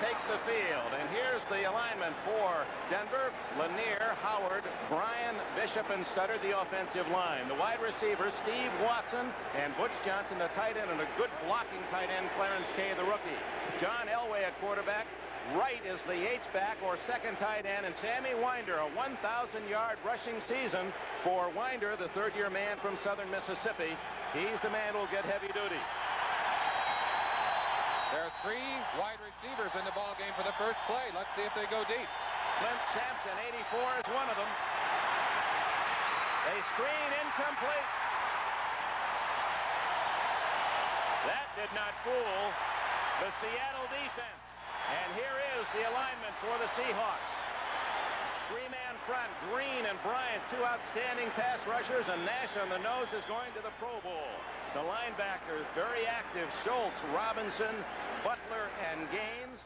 takes the field, and here's the alignment for Denver. Lanier, Howard, Bryan, Bishop, and Studdard, the offensive line. The wide receivers, Steve Watson and Butch Johnson, the tight end, and a good blocking tight end, Clarence Kay, the rookie. John Elway at quarterback. Wright is the H-back or second tight end, and Sammy Winder, a 1,000-yard rushing season for Winder, the third-year man from southern Mississippi. He's the man who'll get heavy duty. There are 3 wide receivers in the ball game for the first play. Let's see if they go deep. Clint Sampson, 84, is one of them. They screen incomplete. That did not fool the Seattle defense. And here is the alignment for the Seahawks. 3-man front, Green and Bryant, 2 outstanding pass rushers, and Nash on the nose is going to the Pro Bowl. The linebackers very active, Schultz, Robinson, Butler, and Gaines.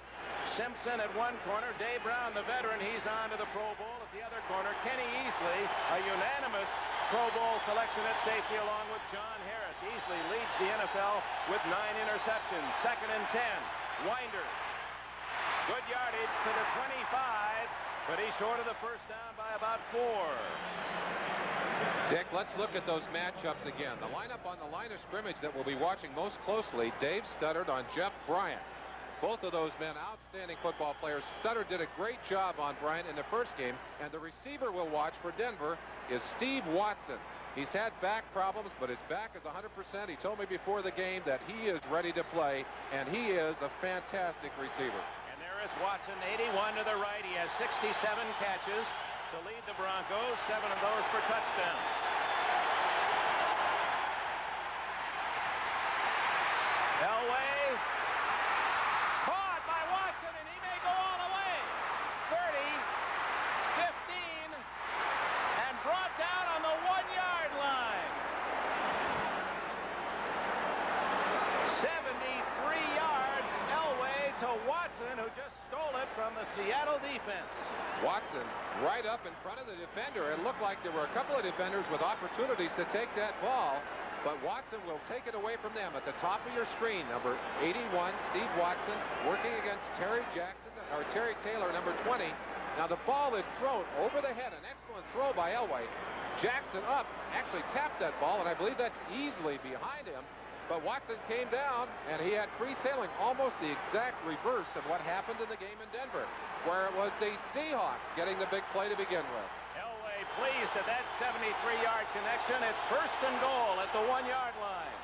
Simpson at one corner, Dave Brown, the veteran, he's on to the Pro Bowl. At the other corner, Kenny Easley, a unanimous Pro Bowl selection at safety along with John Harris. Easley leads the NFL with 9 interceptions. 2nd and 10, Winder. Good yardage to the 25, but he's short of the first down by about 4. Dick, let's look at those matchups again. The lineup on the line of scrimmage that we'll be watching most closely, Dave Studdard on Jeff Bryant. Both of those men, outstanding football players. Studdard did a great job on Bryant in the first game, and the receiver we'll watch for Denver is Steve Watson. He's had back problems, but his back is 100%. He told me before the game that he is ready to play, and he is a fantastic receiver. Is Watson, 81 to the right. He has 67 catches to lead the Broncos, 7 of those for touchdowns. Elway caught by Watson, and he may go all the way. 30, 15, and brought down on the 1-yard line. 73 yards, Elway to Watson, who just stole it from the Seattle defense. Watson right up in front of the defender. It looked like there were a couple of defenders with opportunities to take that ball, but Watson will take it away from them. At the top of your screen, number 81, Steve Watson, working against Terry Taylor, number 20. Now the ball is thrown over the head. An excellent throw by Elway. Jackson up, actually tapped that ball, and I believe that's easily behind him. But Watson came down, and he had free sailing, almost the exact reverse of what happened in the game in Denver, where it was the Seahawks getting the big play to begin with. Elway pleased at that 73-yard connection. It's 1st and goal at the 1-yard line.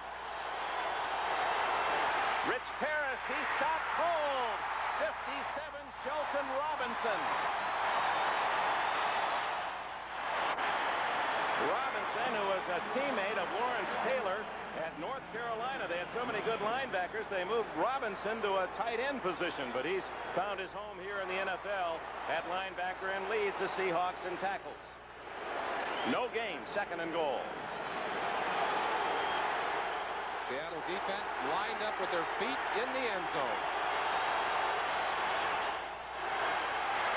Rich Paris, he stopped cold. 57, Shelton Robinson. Robinson, who was a teammate of Lawrence Taylor at North Carolina. They had so many good linebackers, they moved Robinson to a tight end position, but he's found his home here in the NFL at linebacker and leads the Seahawks in tackles. No gain, 2nd and goal. Seattle defense lined up with their feet in the end zone.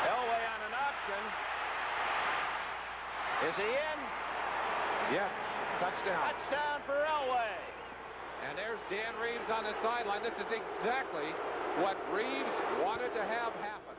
Elway on an option. Is he in? Yes, touchdown. Touchdown for Elway. And there's Dan Reeves on the sideline. This is exactly what Reeves wanted to have happen.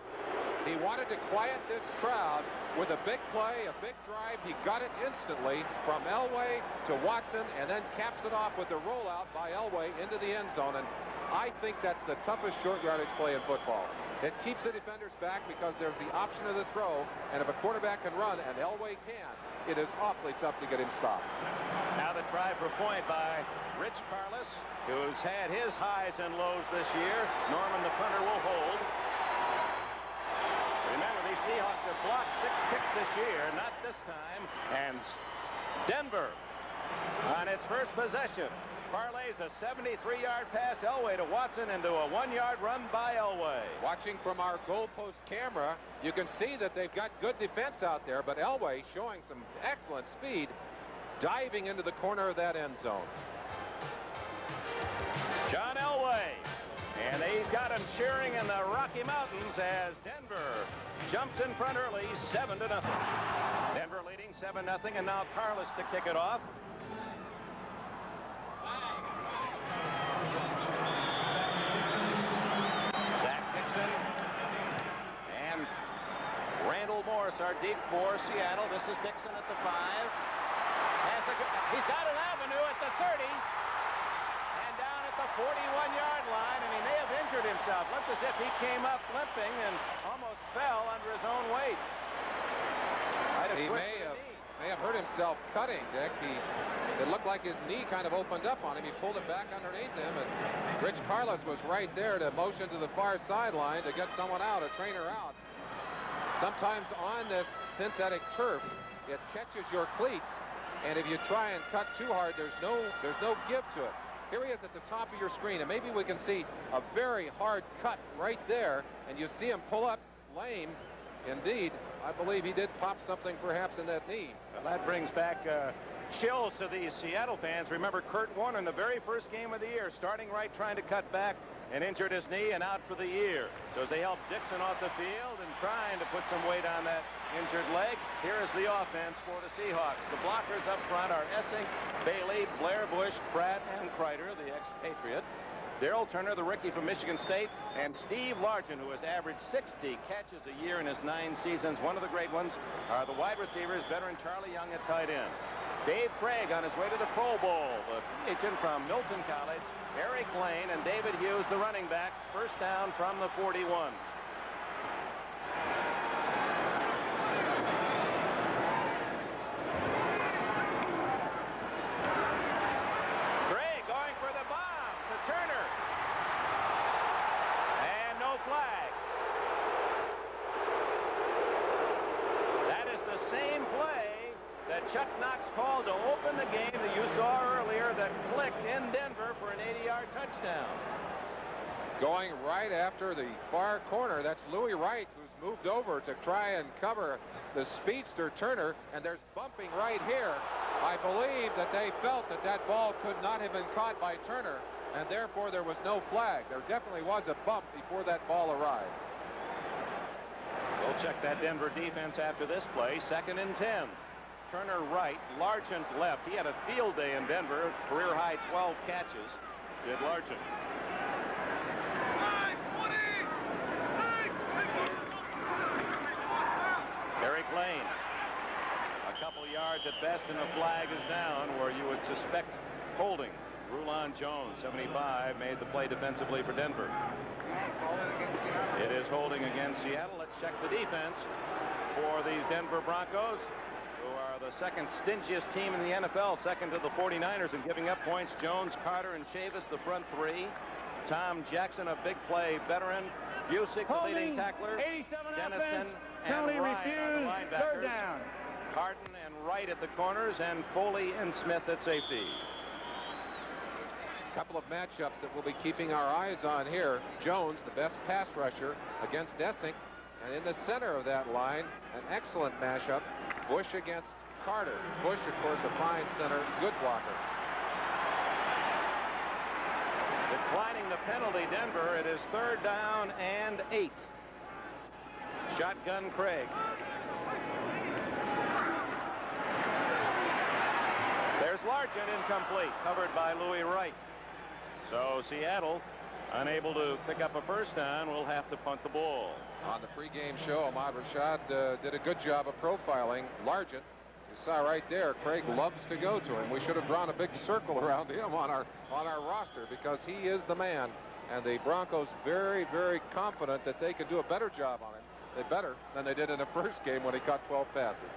He wanted to quiet this crowd with a big play, a big drive. He got it instantly from Elway to Watson, and then caps it off with the rollout by Elway into the end zone. And I think that's the toughest short yardage play in football. It keeps the defenders back because there's the option of the throw, and if a quarterback can run, and Elway can, it is awfully tough to get him stopped. Now the try for point by Rich Carlos, who's had his highs and lows this year. Norman, the punter, will hold. Remember, these Seahawks have blocked 6 kicks this year, not this time. And Denver on its first possession parlays a 73-yard pass Elway to Watson into a 1-yard run by Elway. Watching from our goalpost camera, you can see that they've got good defense out there, but Elway showing some excellent speed, diving into the corner of that end zone. John Elway, and he's got him cheering in the Rocky Mountains as Denver jumps in front early, 7-0. Denver leading 7-0, and now Carlos to kick it off. Zach Dixon Seahawks are deep for Seattle. This is Dixon at the 5. He's got an avenue at the 30. And down at the 41-yard line. And he may have injured himself. Looked as if he came up limping and almost fell under his own weight. He may have hurt himself cutting, Dick. It looked like his knee kind of opened up on him. He pulled it back underneath him, and Rich Carlos was right there to motion to the far sideline to get someone out, a trainer out. Sometimes on this synthetic turf, it catches your cleats, and if you try and cut too hard, there's no give to it. Here he is at the top of your screen, and maybe we can see a very hard cut right there, and you see him pull up lame. Indeed, I believe he did pop something perhaps in that knee. Well, that brings back chills to these Seattle fans. Remember Kurt Warner in the very first game of the year, starting right, trying to cut back, and injured his knee and out for the year. So as they help Dixon off the field and trying to put some weight on that injured leg, here is the offense for the Seahawks. The blockers up front are Essing, Bailey, Blair Bush, Pratt, and Kreider, the expatriate. Daryl Turner, the rookie from Michigan State, and Steve Largent, who has averaged 60 catches a year in his 9 seasons. One of the great ones are the wide receivers, veteran Charlie Young at tight end. Dave Craig on his way to the Pro Bowl, the free agent from Milton College, Eric Lane, and David Hughes, the running backs. First down from the 41. Turner. And no flag. That is the same play that Chuck Knox called to open the game that you saw earlier that clicked in Denver for an 80-yard touchdown. Going right after the far corner, that's Louis Wright, who's moved over to try and cover the speedster Turner, and there's bumping right here. I believe that they felt that that ball could not have been caught by Turner, and therefore there was no flag. There definitely was a bump before that ball arrived. We'll check that Denver defense after this play. 2nd and 10. Turner right, Largent left. He had a field day in Denver, career high 12 catches. Did Largent. Eric Lane. A couple yards at best, and the flag is down where you would suspect holding. Rulon Jones, 75, made the play defensively for Denver. It is holding against Seattle. Let's check the defense for these Denver Broncos, who are the second stingiest team in the NFL, second to the 49ers in giving up points. Jones, Carter, and Chavis, the front 3. Tom Jackson, a big play veteran. Busick, the leading tackler. Jennison and Ryan are the linebackers. 3rd down. Carton and Wright at the corners, and Foley and Smith at safety. Couple of matchups that we'll be keeping our eyes on here. Jones, the best pass rusher, against Essing, and in the center of that line, an excellent mashup, Bush against Carter. Bush, of course, a fine center, good blocker. Declining the penalty, Denver. It is 3rd down and 8. Shotgun Craig. There's Largent, incomplete, covered by Louis Wright. So Seattle, unable to pick up a first down, will have to punt the ball. On the pregame show, Ahmad Rashad did a good job of profiling Largent. You saw right there, Craig loves to go to him. We should have drawn a big circle around him on our roster, because he is the man. And the Broncos very, very confident that they could do a better job on him. They better than they did in the first game when he caught 12 passes.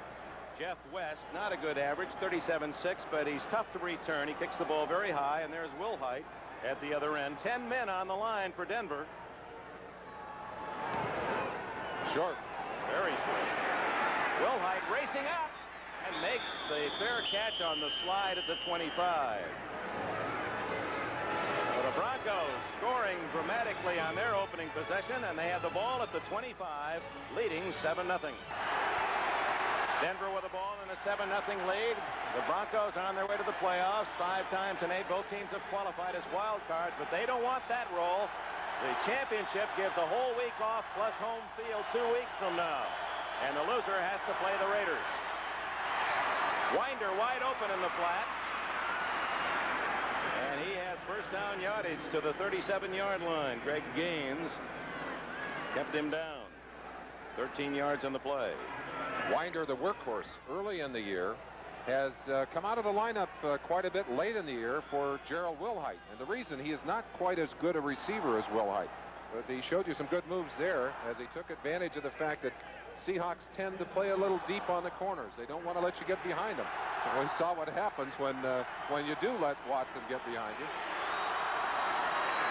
Jeff West, not a good average, 37-6, but he's tough to return. He kicks the ball very high, and there's Will Height at the other end. 10 men on the line for Denver. Short. Very short. Will Height racing up and makes the fair catch on the slide at the 25. So the Broncos scoring dramatically on their opening possession, and they have the ball at the 25, leading 7-0. Denver with the ball in a 7-0 lead. The Broncos on their way to the playoffs. 5 times in 8. Both teams have qualified as wild cards, but they don't want that role. The championship gives a whole week off plus home field 2 weeks from now. And the loser has to play the Raiders. Winder wide open in the flat. And he has first down yardage to the 37-yard line. Greg Gaines kept him down. 13 yards on the play. Winder, the workhorse early in the year, has come out of the lineup quite a bit late in the year for Gerald Wilhite. And the reason, he is not quite as good a receiver as Wilhite. But he showed you some good moves there as he took advantage of the fact that Seahawks tend to play a little deep on the corners. They don't want to let you get behind them. And we saw what happens when you do let Watson get behind you.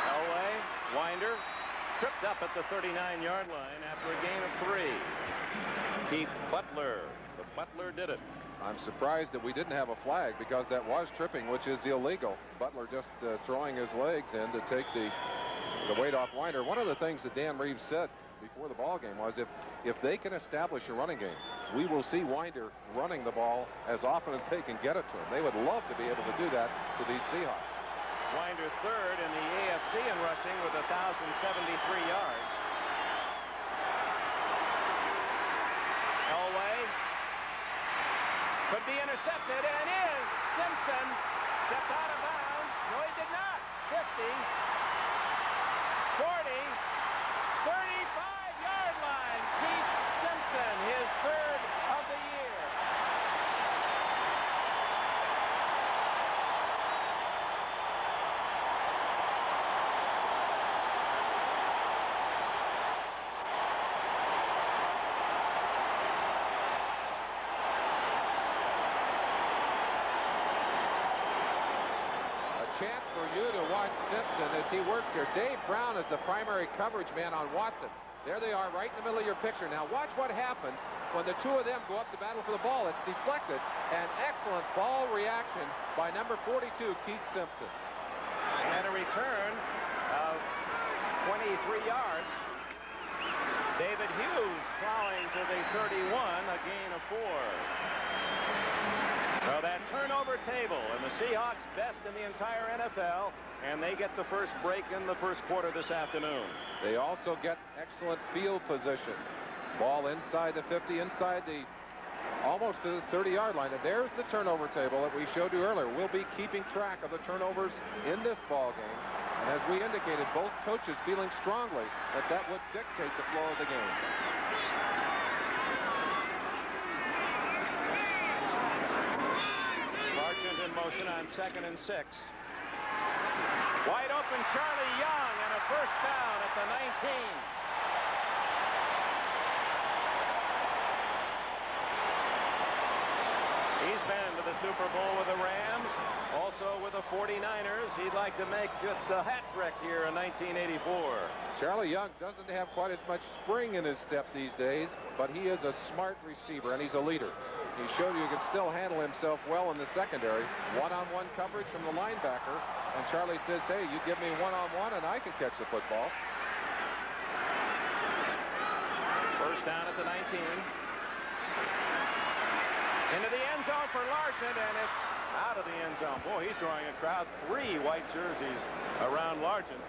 Elway, Winder, tripped up at the 39-yard line after a gain of 3. Keith Butler. The Butler did it. I'm surprised that we didn't have a flag because that was tripping, which is illegal. Butler just throwing his legs in to take the weight off Winder. One of the things that Dan Reeves said before the ball game was if they can establish a running game, we will see Winder running the ball as often as they can get it to him. They would love to be able to do that to these Seahawks. Winder third in the AFC in rushing with 1,073 yards. Elway could be intercepted, and is. Simpson stepped out of bounds. No, he did not. 50, 40, 35-yard line. Keith Simpson, his third of the year. Chance for you to watch Simpson as he works here. Dave Brown is the primary coverage man on Watson. There they are right in the middle of your picture. Now watch what happens when the two of them go up to battle for the ball. It's deflected. An excellent ball reaction by number 42, Keith Simpson. And a return of 23 yards. David Hughes plowing to the 31, a gain of 4. So that turnover table, and the Seahawks best in the entire NFL, and they get the first break in the first quarter this afternoon. They also get excellent field position. Ball inside the 50, inside the almost to the 30-yard line. And there's the turnover table that we showed you earlier. We'll be keeping track of the turnovers in this ball game. And as we indicated, both coaches feeling strongly that that would dictate the flow of the game. In motion on 2nd and 6. Wide open Charlie Young, and a first down at the 19. He's been to the Super Bowl with the Rams, also with the 49ers. He'd like to make it the hat trick here in 1984. Charlie Young doesn't have quite as much spring in his step these days, but he is a smart receiver, and he's a leader. He showed you he can still handle himself well in the secondary. One-on-one coverage from the linebacker. And Charlie says, hey, you give me one-on-one and I can catch the football. First down at the 19. Into the end zone for Largent, and it's out of the end zone. Boy, he's drawing a crowd. 3 white jerseys around Largent.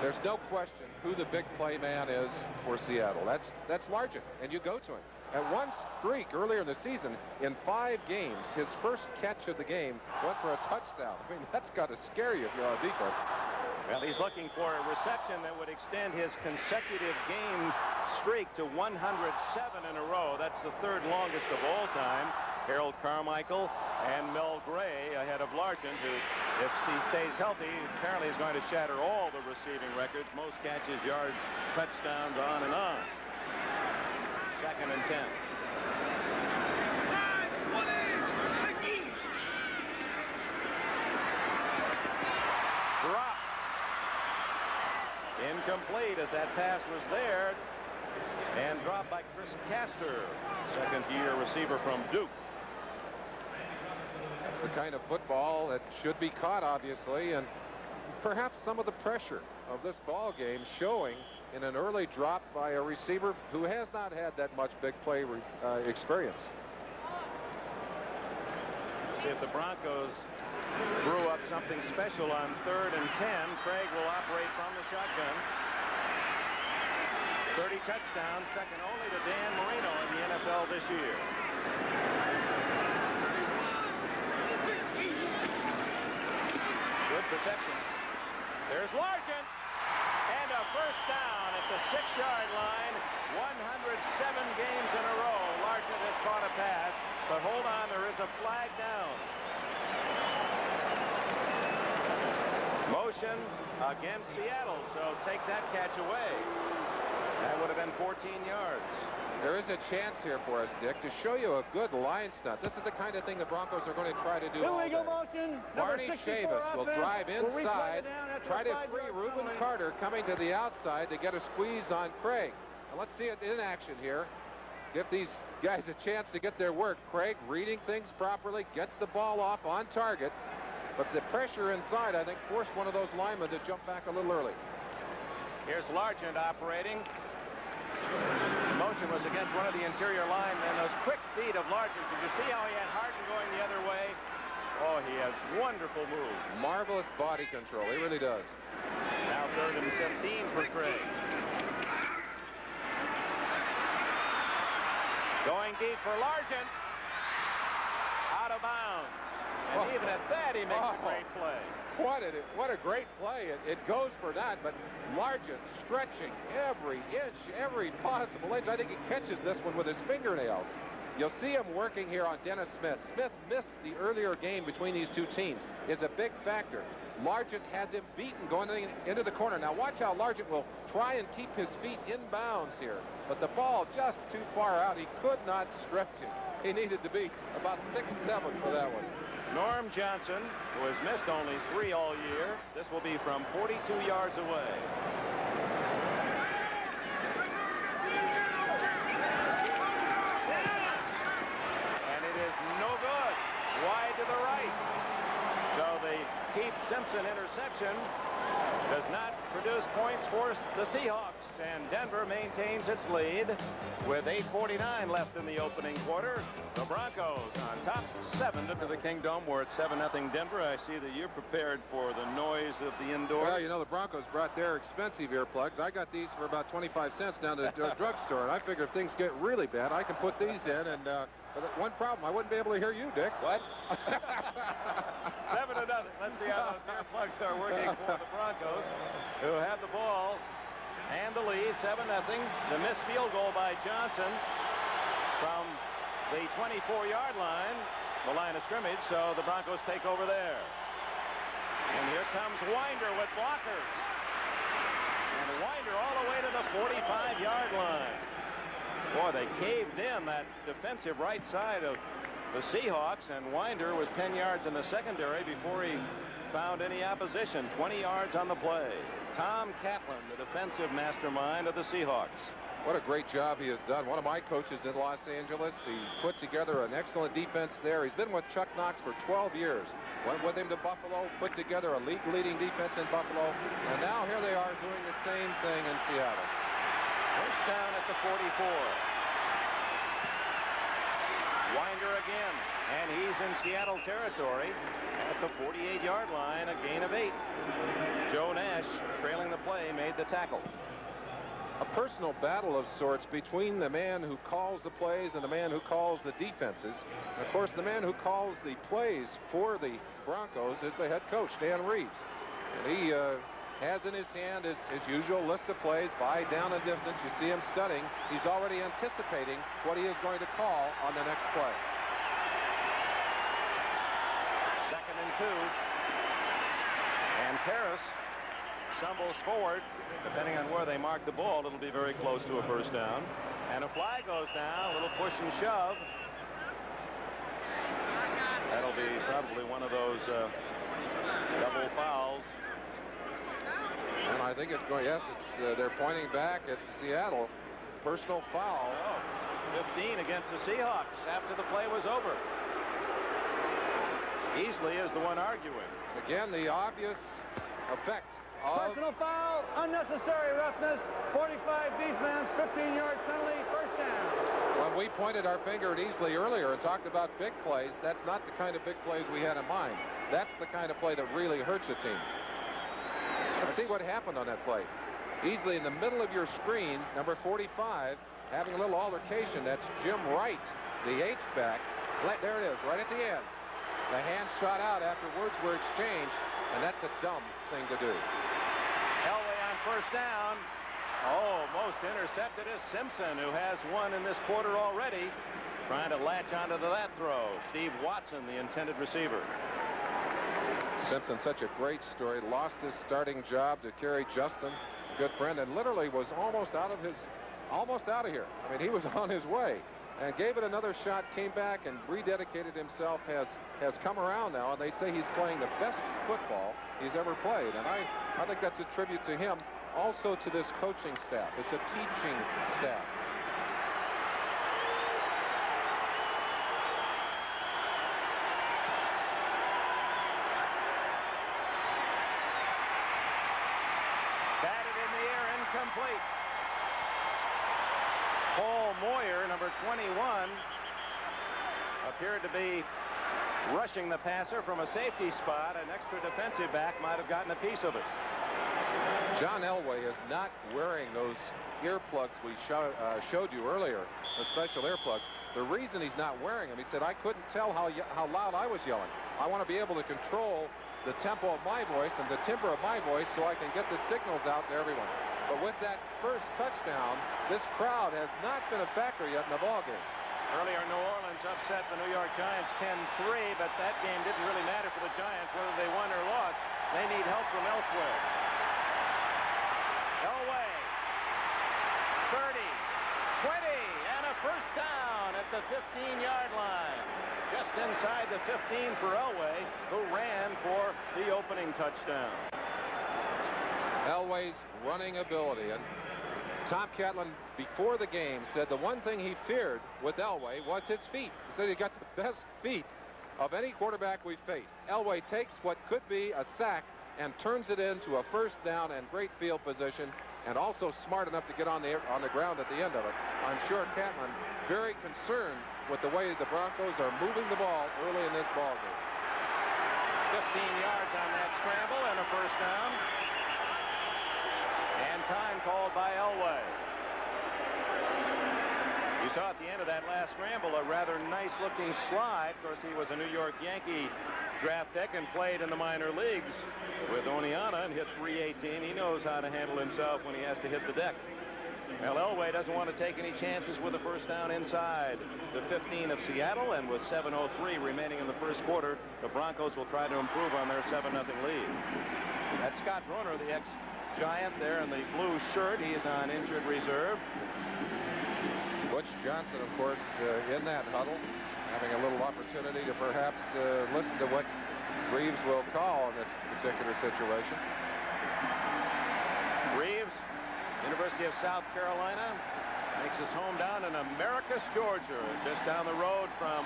There's no question who the big play man is for Seattle. That's Largent, and you go to him. At one streak earlier in the season, in 5 games, his first catch of the game went for a touchdown. I mean, that's got to scare you if you're on defense. Well, he's looking for a reception that would extend his consecutive game streak to 107 in a row. That's the 3rd longest of all time. Harold Carmichael and Mel Gray ahead of Largent, who, if he stays healthy, apparently is going to shatter all the receiving records. Most catches, yards, touchdowns, on and on. 2nd and 10. Drop. Incomplete, as that pass was there and dropped by Chris Castor, 2nd-year receiver from Duke. That's the kind of football that should be caught, obviously, and perhaps some of the pressure of this ball game showing in an early drop by a receiver who has not had that much big play experience. See if the Broncos brew up something special on 3rd and 10. Craig will operate from the shotgun. 30 touchdowns, second only to Dan Marino in the NFL this year. Good protection. There's Largent, and earned a first down at the 6-yard line. 107 games in a row. Largent has caught a pass, but hold on, there is a flag down. Motion against Seattle, so take that catch away. That would have been 14 yards. There is a chance here for us, Dick, to show you a good line stunt. This is the kind of thing the Broncos are going to try to do all day. Motion. Barney Chavis will drive inside, try to free Reuben Carter coming to the outside to get a squeeze on Craig. Now let's see it in action here. Give these guys a chance to get their work. Craig reading things properly, gets the ball off on target. But the pressure inside, I think, forced one of those linemen to jump back a little early. Here's Largent operating. Motion was against one of the interior linemen. Those quick feet of Largent. Did you see how he had Harden going the other way? Oh, he has wonderful moves. Marvelous body control. He really does. Now 3rd and 15 for Craig. Going deep for Largent. Out of bounds. And even at that, he makes a great play. What a great play. It goes for that, but Largent stretching every inch, every possible inch. I think he catches this one with his fingernails. You'll see him working here on Dennis Smith. Smith missed the earlier game between these two teams. Is a big factor. Largent has him beaten going into the corner. Now watch how Largent will try and keep his feet in bounds here. But the ball just too far out. He could not stretch it. He needed to be about 6'7" for that one. Norm Johnson, who has missed only 3 all year. This will be from 42 yards away. And it is no good. Wide to the right. So the Keith Simpson interception does not produce points for the Seahawks. And Denver maintains its lead with 8:49 left in the opening quarter. The Broncos on top 7 to the Kingdom. We're at 7-0 Denver. I see that you're prepared for the noise of the indoor. Well, you know, the Broncos brought their expensive earplugs. I got these for about 25 cents down to the drugstore, and I figure if things get really bad, I can put these in. And but one problem, I wouldn't be able to hear you, Dick. What? 7-0. Let's see how those earplugs are working for the Broncos, who have the ball and the lead. 7-0. The missed field goal by Johnson from the 24-yard line, the line of scrimmage, so the Broncos take over there. And here comes Winder with blockers. And Winder all the way to the 45-yard line. Boy, they caved in that defensive right side of the Seahawks, and Winder was 10 yards in the secondary before he found any opposition. 20 yards on the play. Tom Catlin, the defensive mastermind of the Seahawks. What a great job he has done. One of my coaches in Los Angeles. He put together an excellent defense there. He's been with Chuck Knox for 12 years. Went with him to Buffalo, put together a league-leading defense in Buffalo, and now here they are doing the same thing in Seattle. First down at the 44. Winder again, and he's in Seattle territory at the 48-yard line, a gain of 8. Joe Nash, trailing the play, made the tackle. A personal battle of sorts between the man who calls the plays and the man who calls the defenses. And of course, the man who calls the plays for the Broncos is the head coach, Dan Reeves. And he has in his hand his usual list of plays by down and distance. You see him studying. He's already anticipating what he is going to call on the next play. 2nd and 2. And Paris stumbles forward. Depending on where they mark the ball, it'll be very close to a first down. And a flag goes down, a little push and shove. That'll be probably one of those double fouls. And I think it's going, yes, it's they're pointing back at Seattle. Personal foul. 15 against the Seahawks after the play was over. Easley is the one arguing. Again, the obvious effect of Personal foul, unnecessary roughness, 45 defense, 15-yard penalty, first down. When we pointed our finger at Easley earlier and talked about big plays, that's not the kind of big plays we had in mind. That's the kind of play that really hurts a team. Let's see what happened on that play. Easley in the middle of your screen, number 45, having a little altercation. That's Jim Wright, the H-back. There it is, right at the end. The hand shot out after words were exchanged, and that's a dumb thing to do. Elway on first down. Most intercepted is Simpson, who has one in this quarter already. Trying to latch onto that throw. Steve Watson, the intended receiver. Simpson, such a great story. Lost his starting job to Kerry Justin, a good friend, and literally was almost out of here. I mean, he was on his way and gave it another shot, came back and rededicated himself, has come around now, and they say he's playing the best football he's ever played. And I think that's a tribute to him, also to this coaching staff. It's a teaching staff. Complete. Paul Moyer, number 21, appeared to be rushing the passer from a safety spot. An extra defensive back might have gotten a piece of it. John Elway is not wearing those earplugs we showed you earlier, the special earplugs. The reason he's not wearing them, he said, I couldn't tell how loud I was yelling. I want to be able to control the tempo of my voice and the timbre of my voice so I can get the signals out to everyone. But with that first touchdown, this crowd has not been a factor yet in the ballgame. Earlier, New Orleans upset the New York Giants 10-3, but that game didn't really matter for the Giants whether they won or lost. They need help from elsewhere. Elway, 30, 20, and a first down at the 15-yard line. Just inside the 15 for Elway, who ran for the opening touchdown. Elway's running ability, and Tom Catlin before the game said the one thing he feared with Elway was his feet. He said he got the best feet of any quarterback we faced. Elway takes what could be a sack and turns it into a first down and great field position, and also smart enough to get on the ground at the end of it. I'm sure Catlin very concerned with the way the Broncos are moving the ball early in this ball game. 15 yards on that scramble and a first down. And time called by Elway. You saw at the end of that last scramble a rather nice looking slide. Of course, he was a New York Yankee draft pick and played in the minor leagues with Oneonta and hit .318. He knows how to handle himself when he has to hit the deck. Well, Elway doesn't want to take any chances with a first down inside the 15 of Seattle, and with 7:03 remaining in the first quarter, the Broncos will try to improve on their 7-0 lead. That's Scott Brunner, the ex-Giant there in the blue shirt. He is on injured reserve. Butch Johnson, of course, in that huddle, having a little opportunity to perhaps listen to what Reeves will call in this particular situation. Reeves, University of South Carolina, makes his home down in Americus, Georgia, just down the road from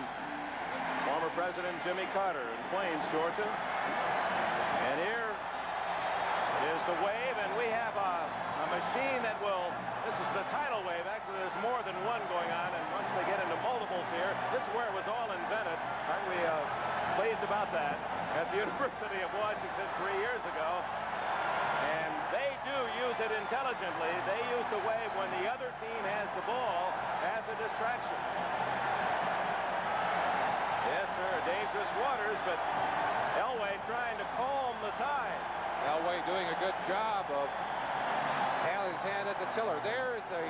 former President Jimmy Carter in Plains, Georgia. And here is the wave, and we have a machine that will, this is the tidal wave. Actually, there's more than one going on, and once they get into multiples here, this is where it was all invented. Aren't we pleased about that? At the University of Washington 3 years ago. And they do use it intelligently. They use the wave when the other team has the ball as a distraction. Yes, sir, dangerous waters, but Elway trying to calm the tide. Elway doing a good job of having his hand at the tiller. There is a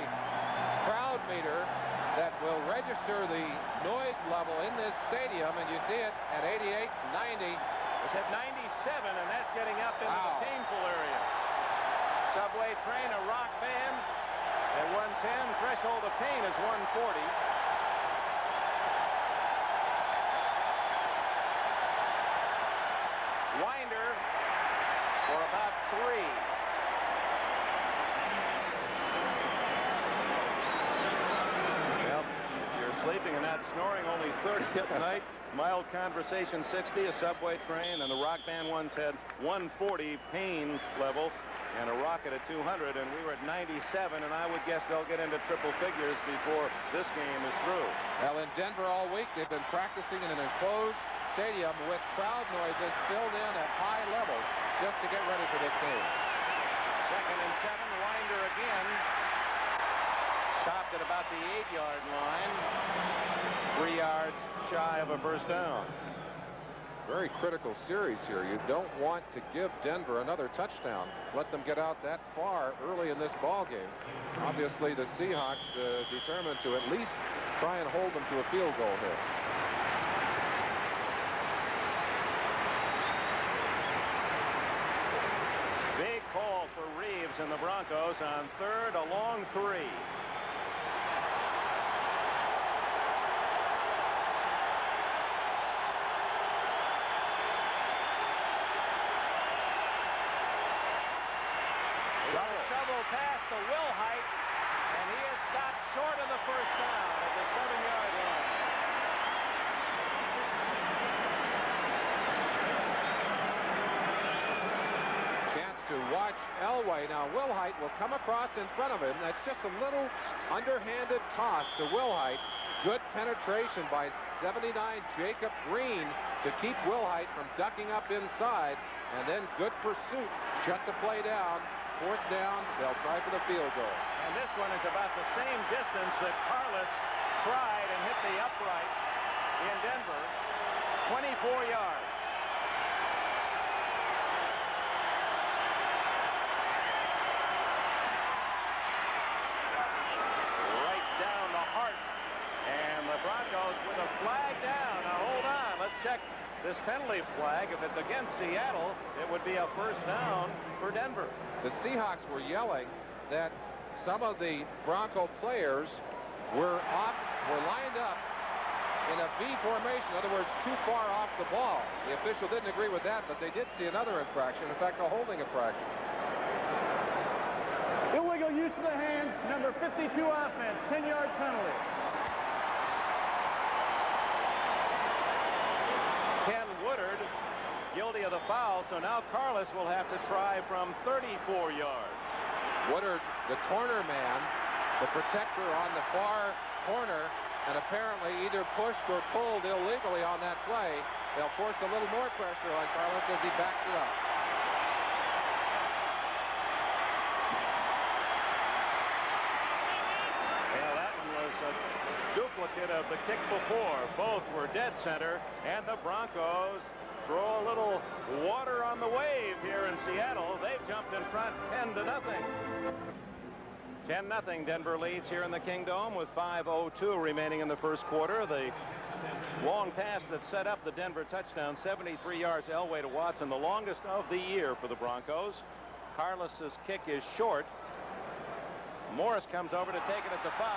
crowd meter that will register the noise level in this stadium, and you see it at 88, 90. It's at 97, and that's getting up into the painful area. Subway train, a rock band at 110. Threshold of pain is 140. Winder for about 3. Well, if you're sleeping and not snoring, only 30 at night. Mild conversation 60, a subway train, and the rock band ones had 140 pain level and a rocket at 200, and we were at 97, and I would guess they'll get into triple figures before this game is through. Well, in Denver all week, they've been practicing in an enclosed stadium with crowd noises filled in at high levels just to get ready for this game. 2nd and 7, Winder again. Stopped at about the 8-yard line. 3 yards shy of a first down. very critical series here. You don't want to give Denver another touchdown. Let them get out that far early in this ball game. Obviously, the Seahawks determined to at least try and hold them to a field goal here. Big call for Reeves and the Broncos on 3rd, a long 3. Shovel pass to Wilhite, and he is stopped short of the first down at the 7-yard line. Chance to watch Elway. Now Wilhite will come across in front of him. That's just a little underhanded toss to Wilhite. Good penetration by 79 Jacob Green to keep Wilhite from ducking up inside, and then good pursuit. Shut the play down. 4th down, they'll try for the field goal. And this one is about the same distance that Carlos tried and hit the upright in Denver. 24 yards. Right down the heart. And the Broncos with a flag down. Now hold on, let's check this penalty flag. If it's against Seattle, it would be a first down for Denver. The Seahawks were yelling that some of the Bronco players were lined up in a V formation. In other words, too far off the ball. The official didn't agree with that, but they did see another infraction. In fact, a holding infraction. Illegal use of the hands, number 52 offense, 10-yard penalty. Ken Woodard guilty of the foul, so now Carlos will have to try from 34 yards. Woodard, the corner man, the protector on the far corner, and apparently either pushed or pulled illegally on that play. They'll force a little more pressure on Carlos as he backs it up. Well, that one was a duplicate of the kick before. Both were dead center, and the Broncos throw a little water on the wave here in Seattle. They've jumped in front 10-0. 10-0. Denver leads here in the Kingdome with 5:02 remaining in the first quarter. The long pass that set up the Denver touchdown, 73 yards Elway to Watson, the longest of the year for the Broncos. Carlos's kick is short. Morris comes over to take it at the 5.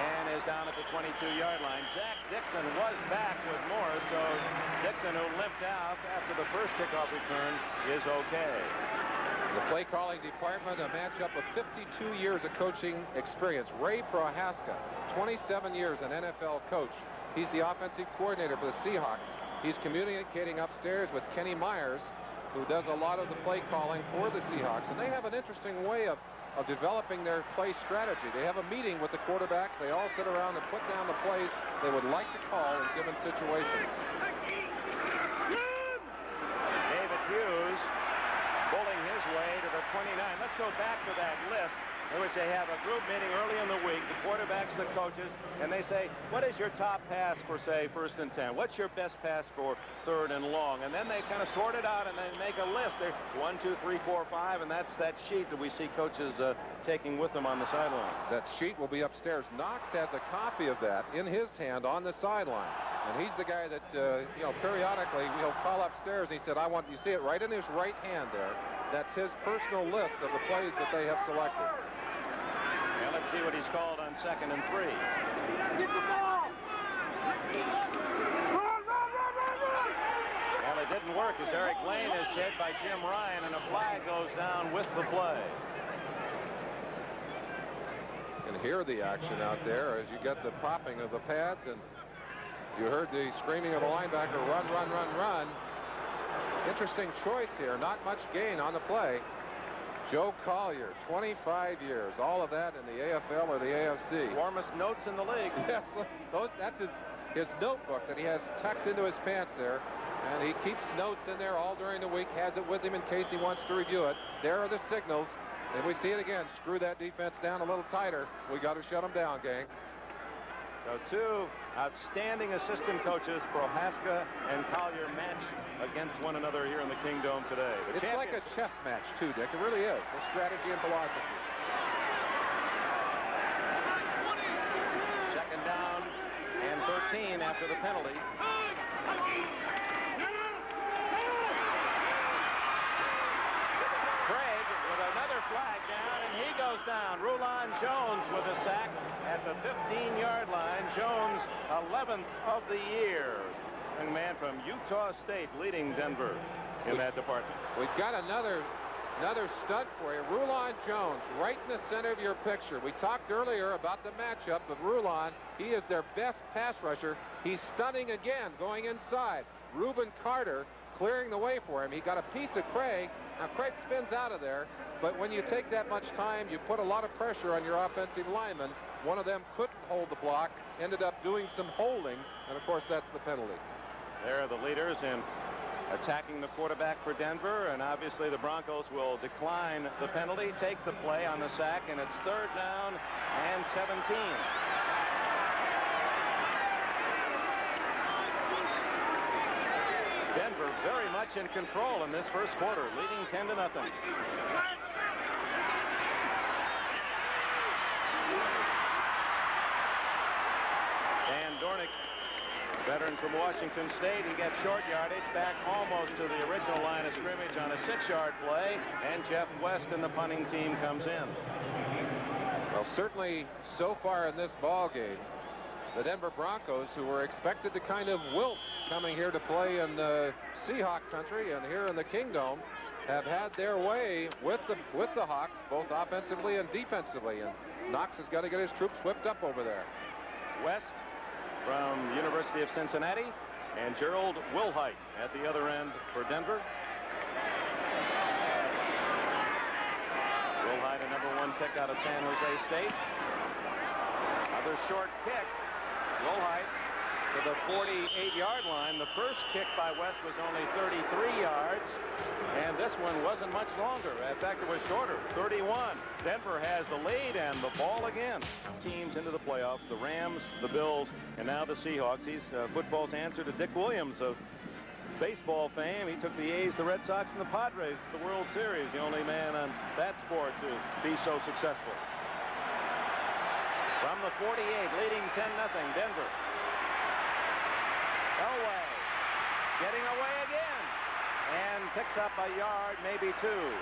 And is down at the 22-yard line. Zach Dixon was back with Morris, so Dixon, who limped out after the first kickoff return, is okay. The play calling department, a matchup of 52 years of coaching experience. Ray Prohaska, 27 years an NFL coach. He's the offensive coordinator for the Seahawks. He's communicating upstairs with Kenny Myers, who does a lot of the play calling for the Seahawks. And they have an interesting way of developing their play strategy. They have a meeting with the quarterbacks. They all sit around and put down the plays they would like to call in given situations. David Hughes pulling his way to the 29. Let's go back to that list in which they have a group meeting early in the week, the quarterbacks, the coaches, and they say, what is your top pass for, say, 1st and 10? What's your best pass for 3rd and long? And then they kind of sort it out and they make a list. They're 1, 2, 3, 4, 5, and that's that sheet that we see coaches taking with them on the sideline. That sheet will be upstairs. Knox has a copy of that in his hand on the sideline. And he's the guy that, you know, periodically he'll call upstairs. He said, you see it right in his right hand there. That's his personal list of the plays that they have selected. Now let's see what he's called on 2nd and 3. Get the ball! Well, it didn't work as Eric Lane is hit by Jim Ryan, and a flag goes down with the play. You can hear the action out there as you get the popping of the pads, and you heard the screaming of a linebacker, run, run, run, run. Interesting choice here. Not much gain on the play. Joe Collier, 25 years. All of that in the AFL or the AFC. Warmest notes in the league. Yes, that's his notebook that he has tucked into his pants there. And he keeps notes in there all during the week, has it with him in case he wants to review it. There are the signals. And we see it again. Screw that defense down a little tighter. We got to shut them down, gang. So two outstanding assistant coaches, Prohaska and Collier, match against one another here in the Kingdome today. It's like a chess match, too, Dick. It really is. A strategy and philosophy. Second down and 13 after the penalty. Craig with another flag down, and he goes down. Rulon Jones with a sack at the 15-yard line. Jones, 11th of the year. Young man from Utah State leading Denver in that department. We've got another stud for you. Rulon Jones, right in the center of your picture. We talked earlier about the matchup of Rulon. He is their best pass rusher. He's stunning again, going inside. Reuben Carter clearing the way for him. He got a piece of Craig. Now, Craig spins out of there, but when you take that much time, you put a lot of pressure on your offensive linemen. One of them couldn't hold the block, ended up doing some holding, and, of course, that's the penalty. They're the leaders in attacking the quarterback for Denver, and obviously the Broncos will decline the penalty, take the play on the sack, and it's third down and 17. Denver very much in control in this first quarter, leading 10-0. Dan Dornick, veteran from Washington State, he gets short yardage back almost to the original line of scrimmage on a 6-yard play, and Jeff West and the punting team comes in. Well, certainly so far in this ball game, the Denver Broncos, who were expected to kind of wilt coming here to play in the Seahawk country and here in the Kingdome, have had their way with the Hawks, both offensively and defensively, and Knox has got to get his troops whipped up over there. West from University of Cincinnati, and Gerald Wilhite at the other end for Denver. Wilhite, a #1 pick out of San Jose State. Another short kick. Wilhite to the 48-yard line. The first kick by West was only 33 yards, and this one wasn't much longer. In fact, it was shorter, 31. Denver has the lead and the ball again. Teams into the playoffs, the Rams, the Bills, and now the Seahawks. He's football's answer to Dick Williams of baseball fame. He took the A's, the Red Sox, and the Padres to the World Series, the only man on that sport to be so successful. From the 48, leading 10-0, Denver. Elway getting away again and picks up a yard, maybe two.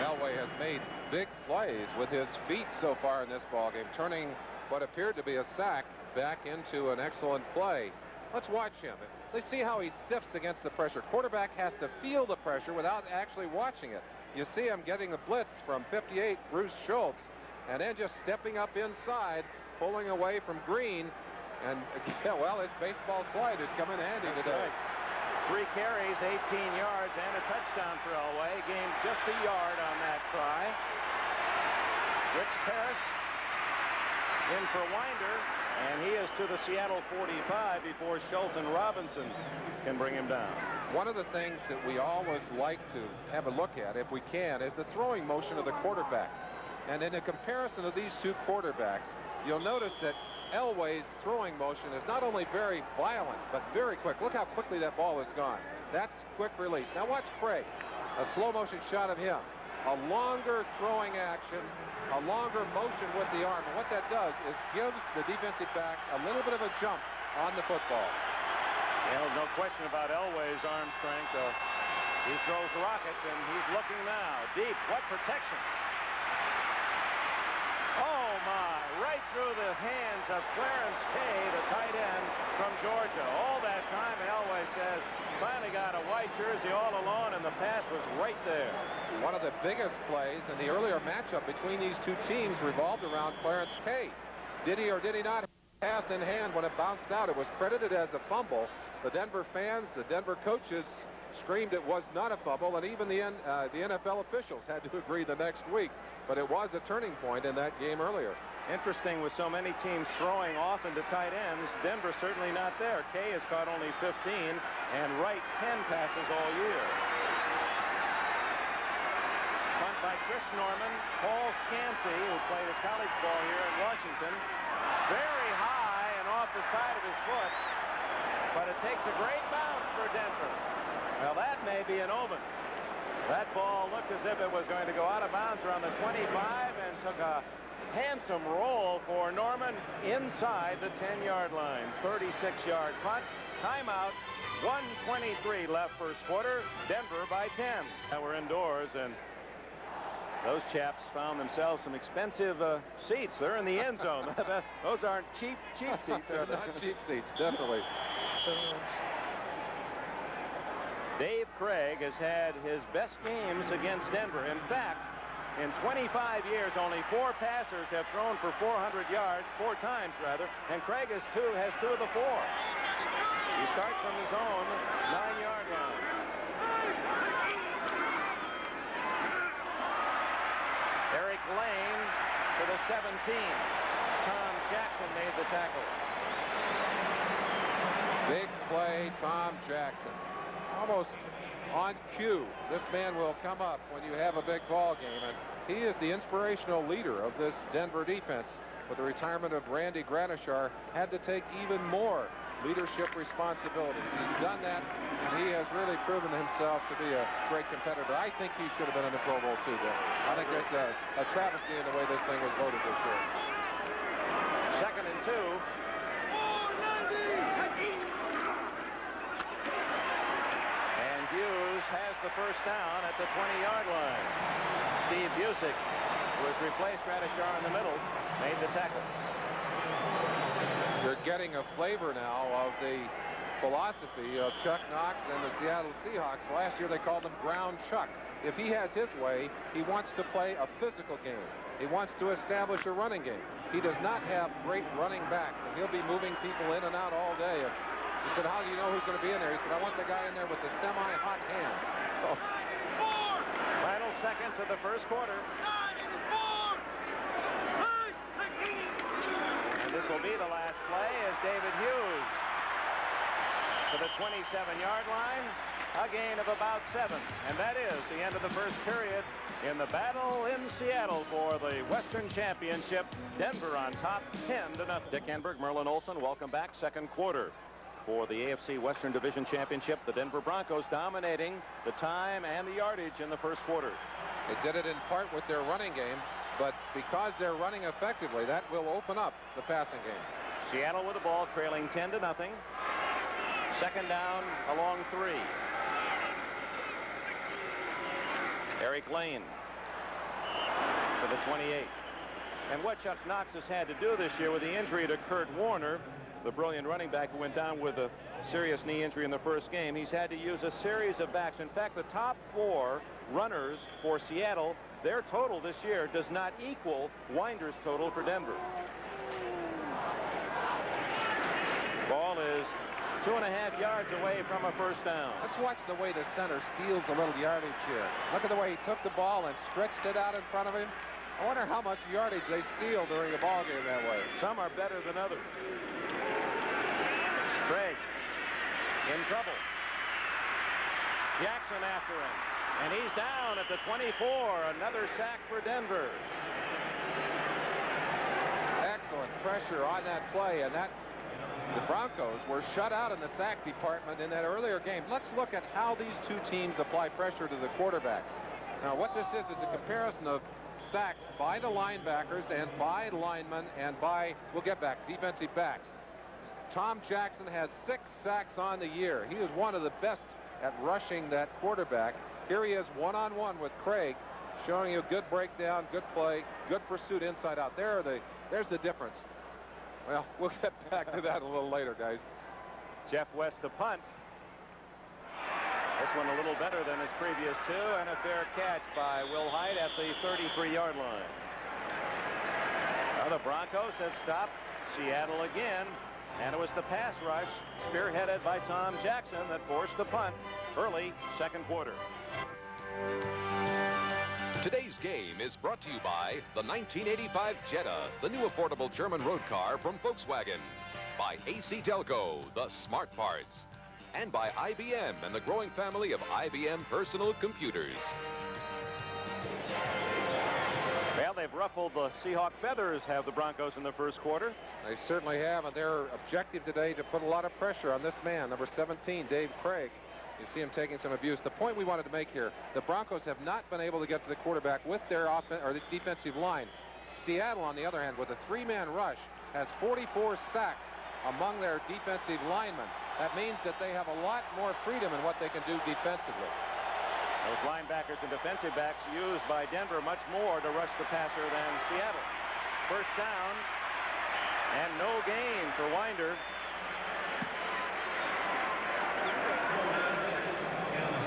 Elway has made big plays with his feet so far in this ballgame, turning what appeared to be a sack back into an excellent play. Let's watch him. Let's see how he sifts against the pressure. Quarterback has to feel the pressure without actually watching it. You see him getting the blitz from 58, Bruce Schultz, and then just stepping up inside, pulling away from Green, and yeah, well, his baseball slide has come in handy today. Right. 3 carries, 18 yards, and a touchdown for Elway. Gained just a yard on that try. Rich Paris in for Winder, and he is to the Seattle 45 before Shelton Robinson can bring him down. One of the things that we always like to have a look at, if we can, is the throwing motion of the quarterbacks. And in a comparison of these two quarterbacks, you'll notice that Elway's throwing motion is not only very violent, but very quick. Look how quickly that ball has gone. That's quick release. Now watch Craig. A slow motion shot of him. A longer throwing action, a longer motion with the arm. And what that does is gives the defensive backs a little bit of a jump on the football. Well, no question about Elway's arm strength. He throws rockets, and he's looking now. Deep. What protection. Oh, my. Right through the hands of Clarence Kay, the tight end from Georgia. All that time, Elway says, finally got a white jersey all alone, and the pass was right there. One of the biggest plays in the earlier matchup between these two teams revolved around Clarence Kay. Did he or did he not pass in hand when it bounced out? It was credited as a fumble. The Denver fans, the Denver coaches screamed it was not a fumble, and even the NFL officials had to agree the next week. But it was a turning point in that game earlier. Interesting, with so many teams throwing off into tight ends, Denver certainly not there. Kay has caught only 15 and Wright 10 passes all year. Punt by Chris Norman. Paul Scansey, who played his college ball here in Washington. Very high and off the side of his foot. But it takes a great bounce for Denver. Well, that may be an omen. That ball looked as if it was going to go out of bounds around the 25 and took a handsome roll for Norman inside the 10-yard line. 36-yard punt. Timeout. 1:23 left first quarter. Denver by 10. Now we're indoors, and those chaps found themselves some expensive seats. They're in the end zone. Those aren't cheap seats, are they? Not cheap seats, definitely. Dave Craig has had his best games against Denver. In fact, in 25 years, only 4 passers have thrown for 400 yards, 4 times rather, and Craig has two of the 4. He starts from his own 9-yard line. Eric Lane to the 17. Tom Jackson made the tackle. Big play, Tom Jackson. Almost on cue. This man will come up when you have a big ball game, and he is the inspirational leader of this Denver defense. With the retirement of Randy Gradishar, had to take even more leadership responsibilities. He's done that, and he has really proven himself to be a great competitor. I think he should have been in the Pro Bowl too, Bill. I think that's a travesty in the way this thing was voted this year. 2nd and 2. And Hughes has the first down at the 20-yard line. Steve Busick, who has replaced Gradishar in the middle, made the tackle. You're getting a flavor now of the philosophy of Chuck Knox and the Seattle Seahawks. Last year they called him Ground Chuck. If he has his way, he wants to play a physical game. He wants to establish a running game. He does not have great running backs, and he'll be moving people in and out all day. And he said, how do you know who's going to be in there? He said, I want the guy in there with the semi-hot hand. So, final seconds of the first quarter. This will be the last play as David Hughes to the 27-yard line. A gain of about 7. And that is the end of the first period in the battle in Seattle for the Western Championship. Denver on top 10-0. Dick Enberg, Merlin Olsen, welcome back. Second quarter for the AFC Western Division Championship. The Denver Broncos dominating the time and the yardage in the first quarter. They did it in part with their running game. But because they're running effectively, that will open up the passing game. Seattle with the ball, trailing 10-0. Second down along 3. Eric Lane to the 28. And what Chuck Knox has had to do this year with the injury to Kurt Warner, the brilliant running back who went down with a serious knee injury in the first game, he's had to use a series of backs. In fact, the top 4 runners for Seattle, their total this year does not equal Winder's total for Denver. Ball is 2.5 yards away from a first down. Let's watch the way the center steals a little yardage here. Look at the way he took the ball and stretched it out in front of him. I wonder how much yardage they steal during a ball game that way. Some are better than others. Craig in trouble. Jackson after him. And he's down at the 24. Another sack for Denver. Excellent pressure on that play, and the Broncos were shut out in the sack department in that earlier game. Let's look at how these two teams apply pressure to the quarterbacks. Now, what this is a comparison of sacks by the linebackers and by linemen and by, we'll get back, defensive backs. Tom Jackson has 6 sacks on the year. He is one of the best at rushing that quarterback. Here he is one-on-one with Craig, showing you good breakdown, good play, good pursuit inside out. There's the difference. Well, we'll get back to that a little later, guys. Jeff West the punt. This one a little better than his previous 2, and a fair catch by Will Hyde at the 33-yard line. Now the Broncos have stopped Seattle again, and it was the pass rush spearheaded by Tom Jackson that forced the punt early second quarter. Today's game is brought to you by the 1985 Jetta, the new affordable German road car from Volkswagen, by AC Delco, the smart parts, and by IBM and the growing family of IBM personal computers. Well, they've ruffled the Seahawk feathers, have the Broncos, in the first quarter. They certainly have, and their objective today to put a lot of pressure on this man, number 17, Dave Craig. You see him taking some abuse. The point we wanted to make here, the Broncos have not been able to get to the quarterback with their the defensive line. Seattle, on the other hand, with a three-man rush, has 44 sacks among their defensive linemen. That means that they have a lot more freedom in what they can do defensively. Those linebackers and defensive backs used by Denver much more to rush the passer than Seattle. First down, and no gain for Winder.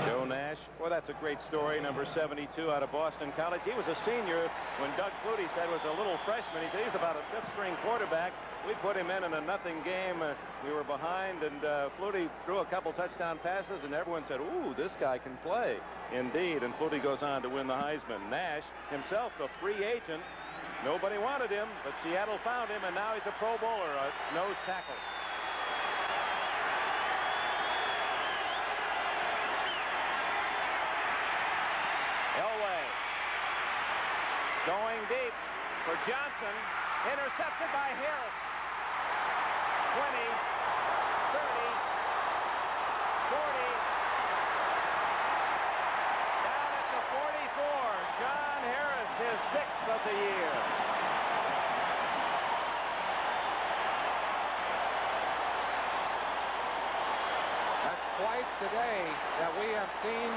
Joe Nash, well, that's a great story. Number 72 out of Boston College. He was a senior when Doug Flutie said was a little freshman. He said he's about a fifth-string quarterback. We put him in a nothing game. We were behind, and Flutie threw a couple touchdown passes, and everyone said, ooh, this guy can play. Indeed, and Flutie goes on to win the Heisman. Nash, himself a free agent. Nobody wanted him, but Seattle found him, and now he's a Pro Bowler, a nose tackle. Elway going deep for Johnson, intercepted by Harris. 20, 30, 40, down at the 44. John Harris, his 6th of the year. That's twice today that we have seen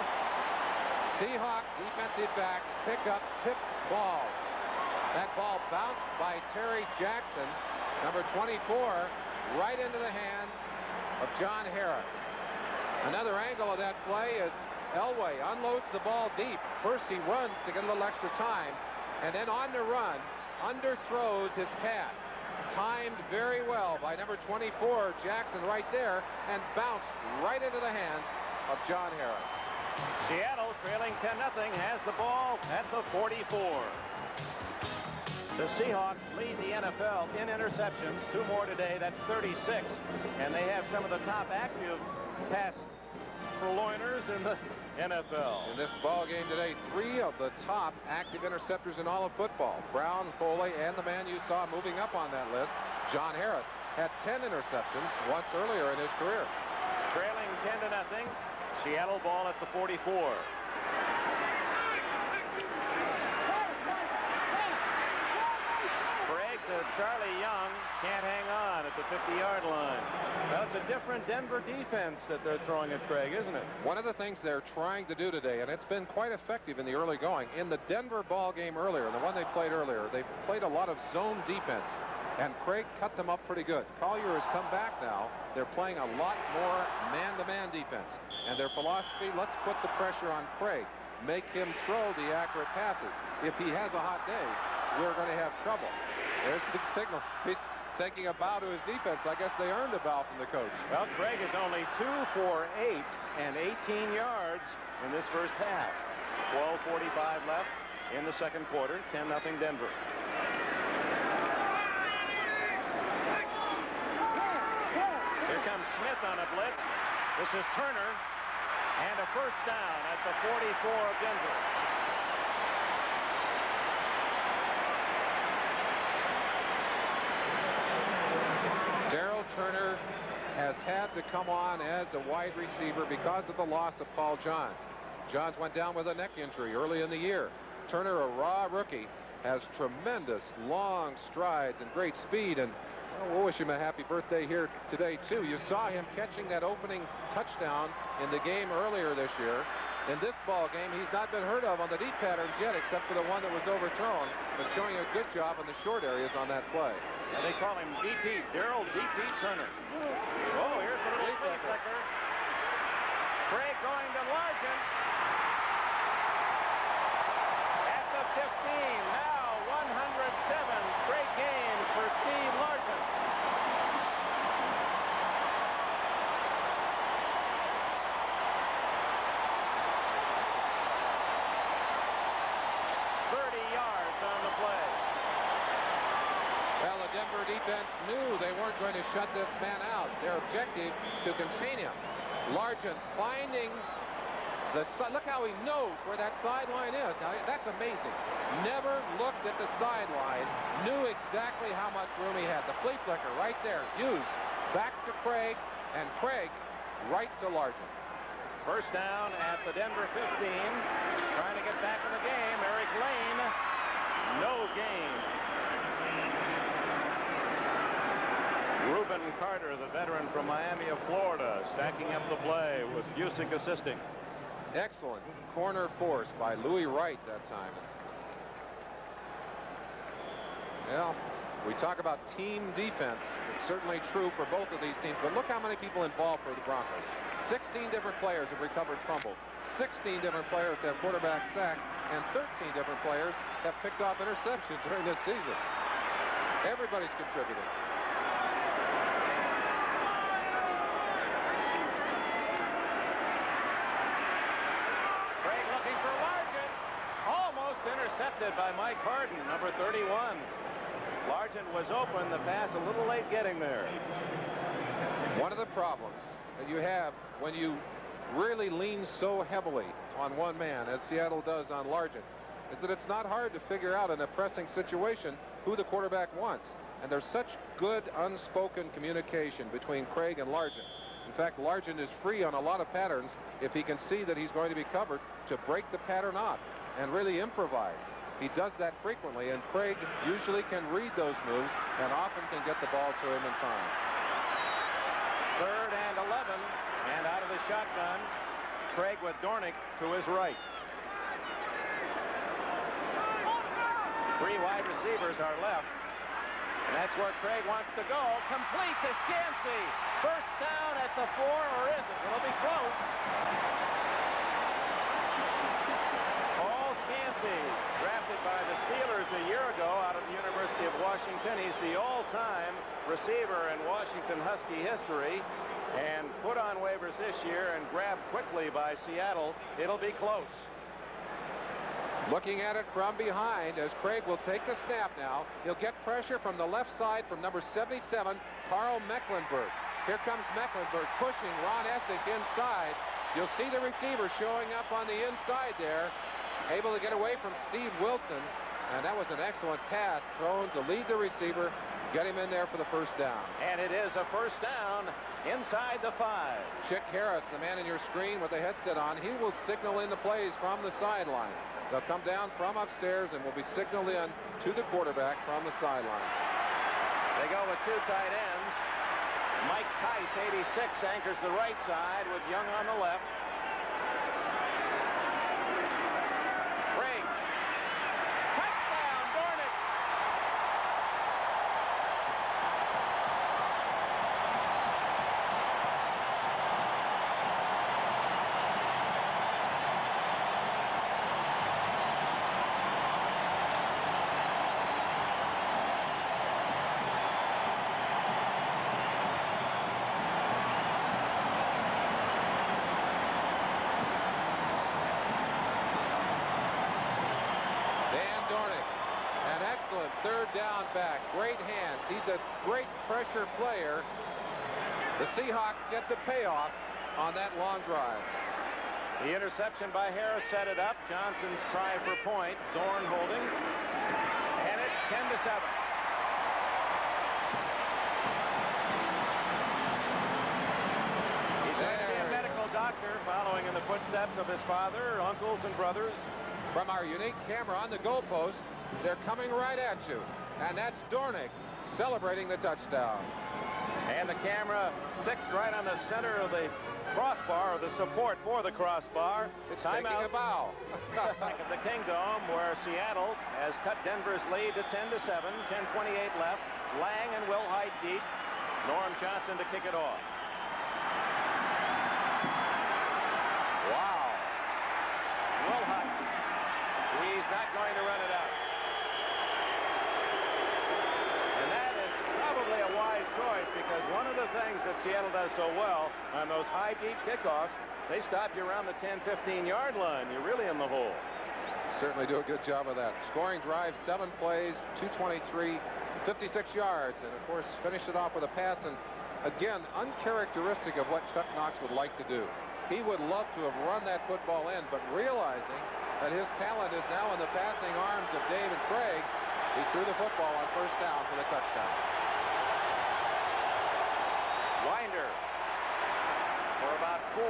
Seahawk defensive backs pick up tipped balls. That ball bounced by Terry Jackson, number 24, right into the hands of John Harris. Another angle of that play is Elway unloads the ball deep. First he runs to get a little extra time, and then on the run, underthrows his pass. Timed very well by number 24, Jackson, right there, and bounced right into the hands of John Harris. Seattle, trailing 10-0, has the ball at the 44. The Seahawks lead the NFL in interceptions. 2 more today. That's 36. And they have some of the top active pass purloiners in the NFL. In this ball game today, 3 of the top active interceptors in all of football. Brown, Foley, and the man you saw moving up on that list, John Harris, had 10 interceptions once earlier in his career. Trailing 10-0. Seattle ball at the 44. Charlie Young can't hang on at the 50-yard line. Well, it's a different Denver defense that they're throwing at Craig, isn't it? One of the things they're trying to do today, and it's been quite effective in the early going, in the Denver ball game earlier, the one they played earlier, they played a lot of zone defense, and Craig cut them up pretty good. Collier has come back now. They're playing a lot more man-to-man defense, and their philosophy, let's put the pressure on Craig, make him throw the accurate passes. If he has a hot day, we're going to have trouble. There's his signal. He's taking a bow to his defense. I guess they earned a bow from the coach. Well, Craig is only 2 for 8 and 18 yards in this first half. 12:45 left in the second quarter. 10-0 Denver. Here comes Smith on a blitz. This is Turner, and a first down at the 44 of Denver. Turner has had to come on as a wide receiver because of the loss of Paul Johns. Johns went down with a neck injury early in the year. Turner, a raw rookie, has tremendous long strides and great speed, and we'll wish him a happy birthday here today too. You saw him catching that opening touchdown in the game earlier this year. In this ball game, he's not been heard of on the deep patterns yet, except for the one that was overthrown, but showing a good job on the short areas on that play. And they call him DP, Daryl DP Turner. Oh, here's the little flea flicker. Craig going to Largent. At the 15, now 107 straight games for Steve Largent. Denver defense knew they weren't going to shut this man out. Their objective to contain him. Largent finding Look how he knows where that sideline is. Now, that's amazing. Never looked at the sideline, knew exactly how much room he had. The flea flicker right there, used. Back to Craig, and Craig right to Largent. First down at the Denver 15. Trying to get back in the game. Eric Lane, no gain. Reuben Carter, the veteran from Miami of Florida, stacking up the play with Busick assisting. Excellent corner force by Louis Wright that time. Well, we talk about team defense. It's certainly true for both of these teams, but look how many people involved for the Broncos. 16 different players have recovered fumbles. 16 different players have quarterback sacks, and 13 different players have picked off interceptions during this season. Everybody's contributing. Craig looking for Largent. Almost intercepted by Mike Harden, number 31. Largent was open. The pass a little late getting there. One of the problems that you have when you really lean so heavily on one man, as Seattle does on Largent, is that it's not hard to figure out in a pressing situation who the quarterback wants. And there's such good unspoken communication between Craig and Largent. In fact, Largent is free on a lot of patterns if he can see that he's going to be covered to break the pattern off and really improvise. He does that frequently, and Craig usually can read those moves and often can get the ball to him in time. 3rd and 11, and out of the shotgun, Craig with Dornick to his right. 3 wide receivers are left, and that's where Craig wants to go. Complete to Scansey. First down at the 4, or is it? It'll be close. Scansey, drafted by the Steelers a year ago out of the University of Washington. He's the all-time receiver in Washington Husky history, and put on waivers this year and grabbed quickly by Seattle. It'll be close. Looking at it from behind as Craig will take the snap now. He'll get pressure from the left side from number 77, Carl Mecklenburg. Here comes Mecklenburg pushing Ron Essig inside. You'll see the receiver showing up on the inside there. Able to get away from Steve Wilson, and that was an excellent pass thrown to lead the receiver, get him in there for the first down. And it is a first down inside the 5. Chick Harris, the man in your screen with the headset on, he will signal in the plays from the sideline. They'll come down from upstairs and will be signaled in to the quarterback from the sideline. They go with 2 tight ends. Mike Tice, 86, anchors the right side with Young on the left. Third down back. Great hands. He's a great pressure player. The Seahawks get the payoff on that long drive. The interception by Harris set it up. Johnson's try for point. Zorn holding. And it's 10-7. He's going to be a medical doctor following in the footsteps of his father, uncles, and brothers. From our unique camera on the goalpost, they're coming right at you. And that's Dornick celebrating the touchdown. And the camera fixed right on the center of the crossbar, or the support for the crossbar. It's taking a bow. Back at the Kingdome, where Seattle has cut Denver's lead to 10-7. 10:28 left. Lang and Will Hyde deep. Norm Johnson to kick it off. Wow. Will Hyde. He's not going to run it out. And that is probably a wise choice, because one of the things that Seattle does so well on those high deep kickoffs, they stop you around the 10-15 yard line. You're really in the hole. Certainly do a good job of that. Scoring drive, 7 plays, 223, 56 yards, and of course finish it off with a pass. And Again, uncharacteristic of what Chuck Knox would like to do. He would love to have run that football in, but realizing that his talent is now in the passing arms of Dave and Craig, he threw the football on first down for the touchdown. Winder for about 4,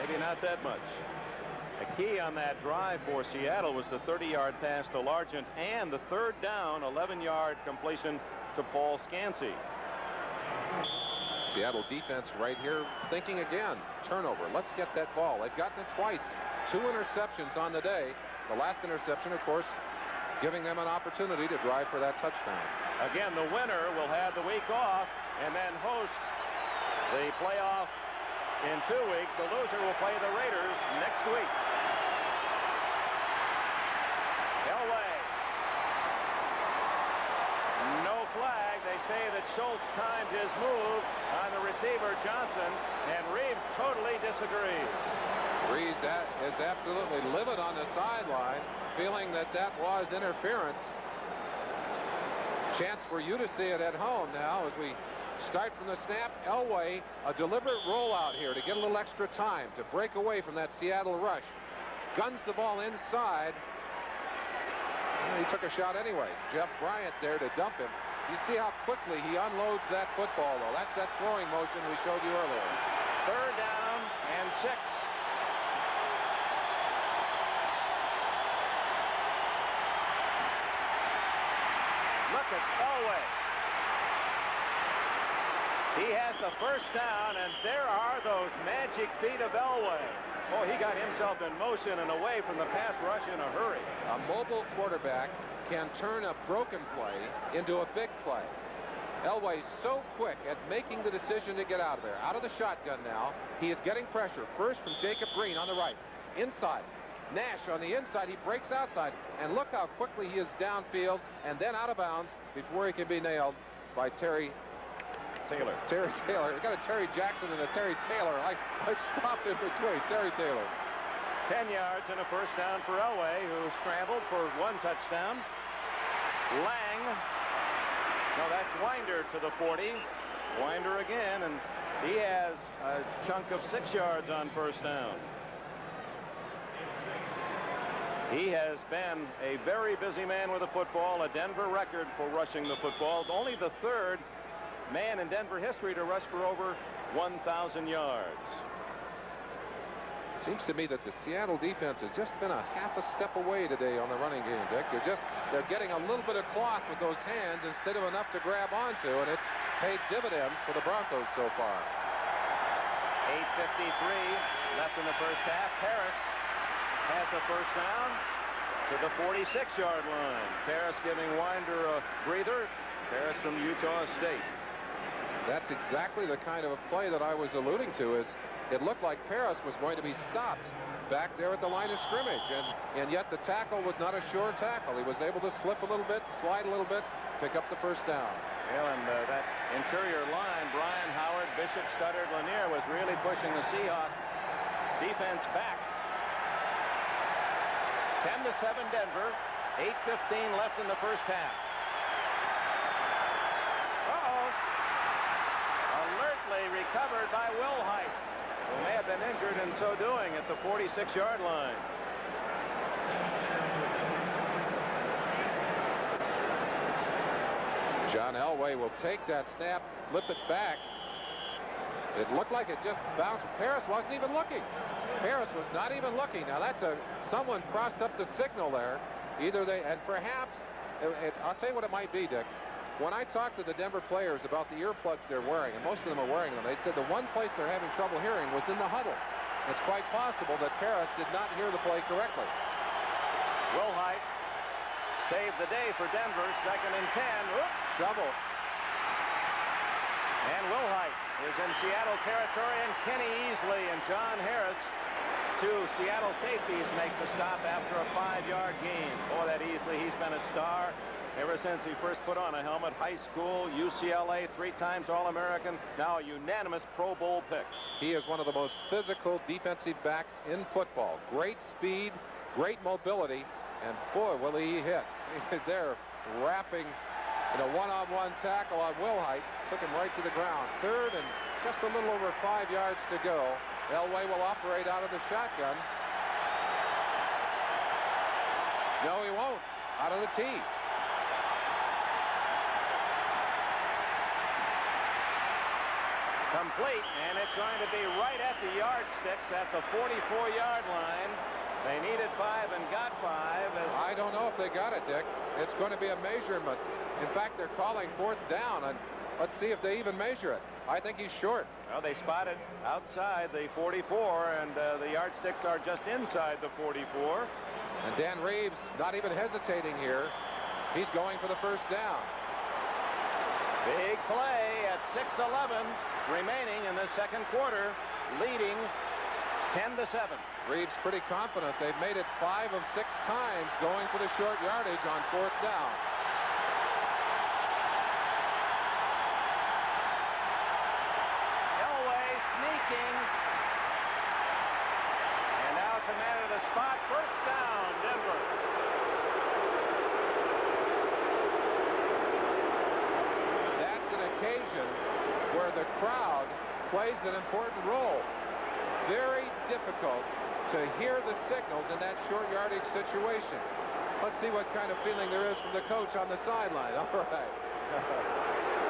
maybe not that much. A key on that drive for Seattle was the 30-yard pass to Largent and the third down 11-yard completion to Paul Scansey. Seattle defense right here thinking again. Turnover. Let's get that ball. They've gotten it twice. 2 interceptions on the day. The last interception, of course, giving them an opportunity to drive for that touchdown. Again, the winner will have the week off and then host the playoff in 2 weeks. The loser will play the Raiders next week. Elway. No flag. They say that Schultz timed his move on the receiver Johnson, and Reeves totally disagrees. Reeves is absolutely livid on the sideline, feeling that that was interference. Chance for you to see it at home now as we start from the snap. Elway, a deliberate rollout here to get a little extra time to break away from that Seattle rush. Guns the ball inside. He took a shot anyway. Jeff Bryant there to dump him. You see how quickly he unloads that football, though. That's that throwing motion we showed you earlier. 3rd down and 6. Look at Elway. He has the first down, and there are those magic feet of Elway. Oh, he got himself in motion and away from the pass rush in a hurry. A mobile quarterback can turn a broken play into a big play. Elway's so quick at making the decision to get out of there. Out of the shotgun now. He is getting pressure. First from Jacob Green on the right. Inside. Nash on the inside. He breaks outside. And look how quickly he is downfield and then out of bounds before he can be nailed by Terry Taylor. We got a Terry Jackson and a Terry Taylor. I stopped in between. Terry Taylor. 10 yards and a first down for Elway, who scrambled for 1 touchdown. Lang. No, that's Winder to the 40. Winder again, and he has a chunk of 6 yards on first down. He has been a very busy man with the football, a Denver record for rushing the football. Only the 3rd man in Denver history to rush for over 1,000 yards. Seems to me that the Seattle defense has just been a half a step away today on the running game, Dick. They're getting a little bit of cloth with those hands instead of enough to grab onto, and it's paid dividends for the Broncos so far. 8:53 left in the first half. Paris has a first down to the 46-yard line. Paris giving Winder a breather. Paris from Utah State. That's exactly the kind of a play that I was alluding to. Is it looked like Paris was going to be stopped back there at the line of scrimmage, and yet the tackle was not a sure tackle. He was able to slip a little bit, slide a little bit, pick up the first down. Well, and that interior line, Brian Howard, Bishop, Studdard, Lanier, was really pushing the Seahawks defense back. 10-7 Denver. 8:15 left in the first half. Alertly recovered by Wilhite, who may have been injured in so doing at the 46-yard line. John Elway will take that snap, flip it back. It looked like it just bounced. Paris wasn't even looking. Paris was not even looking. Now that's someone crossed up the signal there. Either they, and perhaps, I'll tell you what it might be, Dick. When I talked to the Denver players about the earplugs they're wearing, and most of them are wearing them, they said the one place they're having trouble hearing was in the huddle. It's quite possible that Paris did not hear the play correctly. Wilhite saved the day for Denver. 2nd and 10. Oops. Shovel. And Wilhite is in Seattle territory, and Kenny Easley and John Harris, 2 Seattle safeties, make the stop after a 5-yard gain. Boy, that Easley, he's been a star ever since he first put on a helmet. High school, UCLA, 3 times All-American, now a unanimous Pro Bowl pick. He is one of the most physical defensive backs in football. Great speed, great mobility, and boy, will he hit. They're wrapping And a one-on-one tackle on Wilhite took him right to the ground. Third and just a little over 5 yards to go. Elway will operate out of the shotgun. No, he won't. Out of the tee. Complete, and it's going to be right at the yardsticks at the 44-yard line. They needed 5 and got 5. I don't know if they got it, Dick. It's going to be a measurement. In fact, they're calling 4th down, and let's see if they even measure it. I think he's short. Well, they spotted outside the 44, and the yardsticks are just inside the 44. And Dan Reeves not even hesitating here. He's going for the first down. Big play at 6:11 remaining in the second quarter, leading 10-7. Reeves pretty confident. They've made it 5 of 6 times going for the short yardage on 4th down. Elway sneaking. And now it's a matter of the spot. First down, Denver. That's an occasion where the crowd plays an important role. Very difficult to hear the signals in that short yardage situation. Let's see what kind of feeling there is from the coach on the sideline. All right.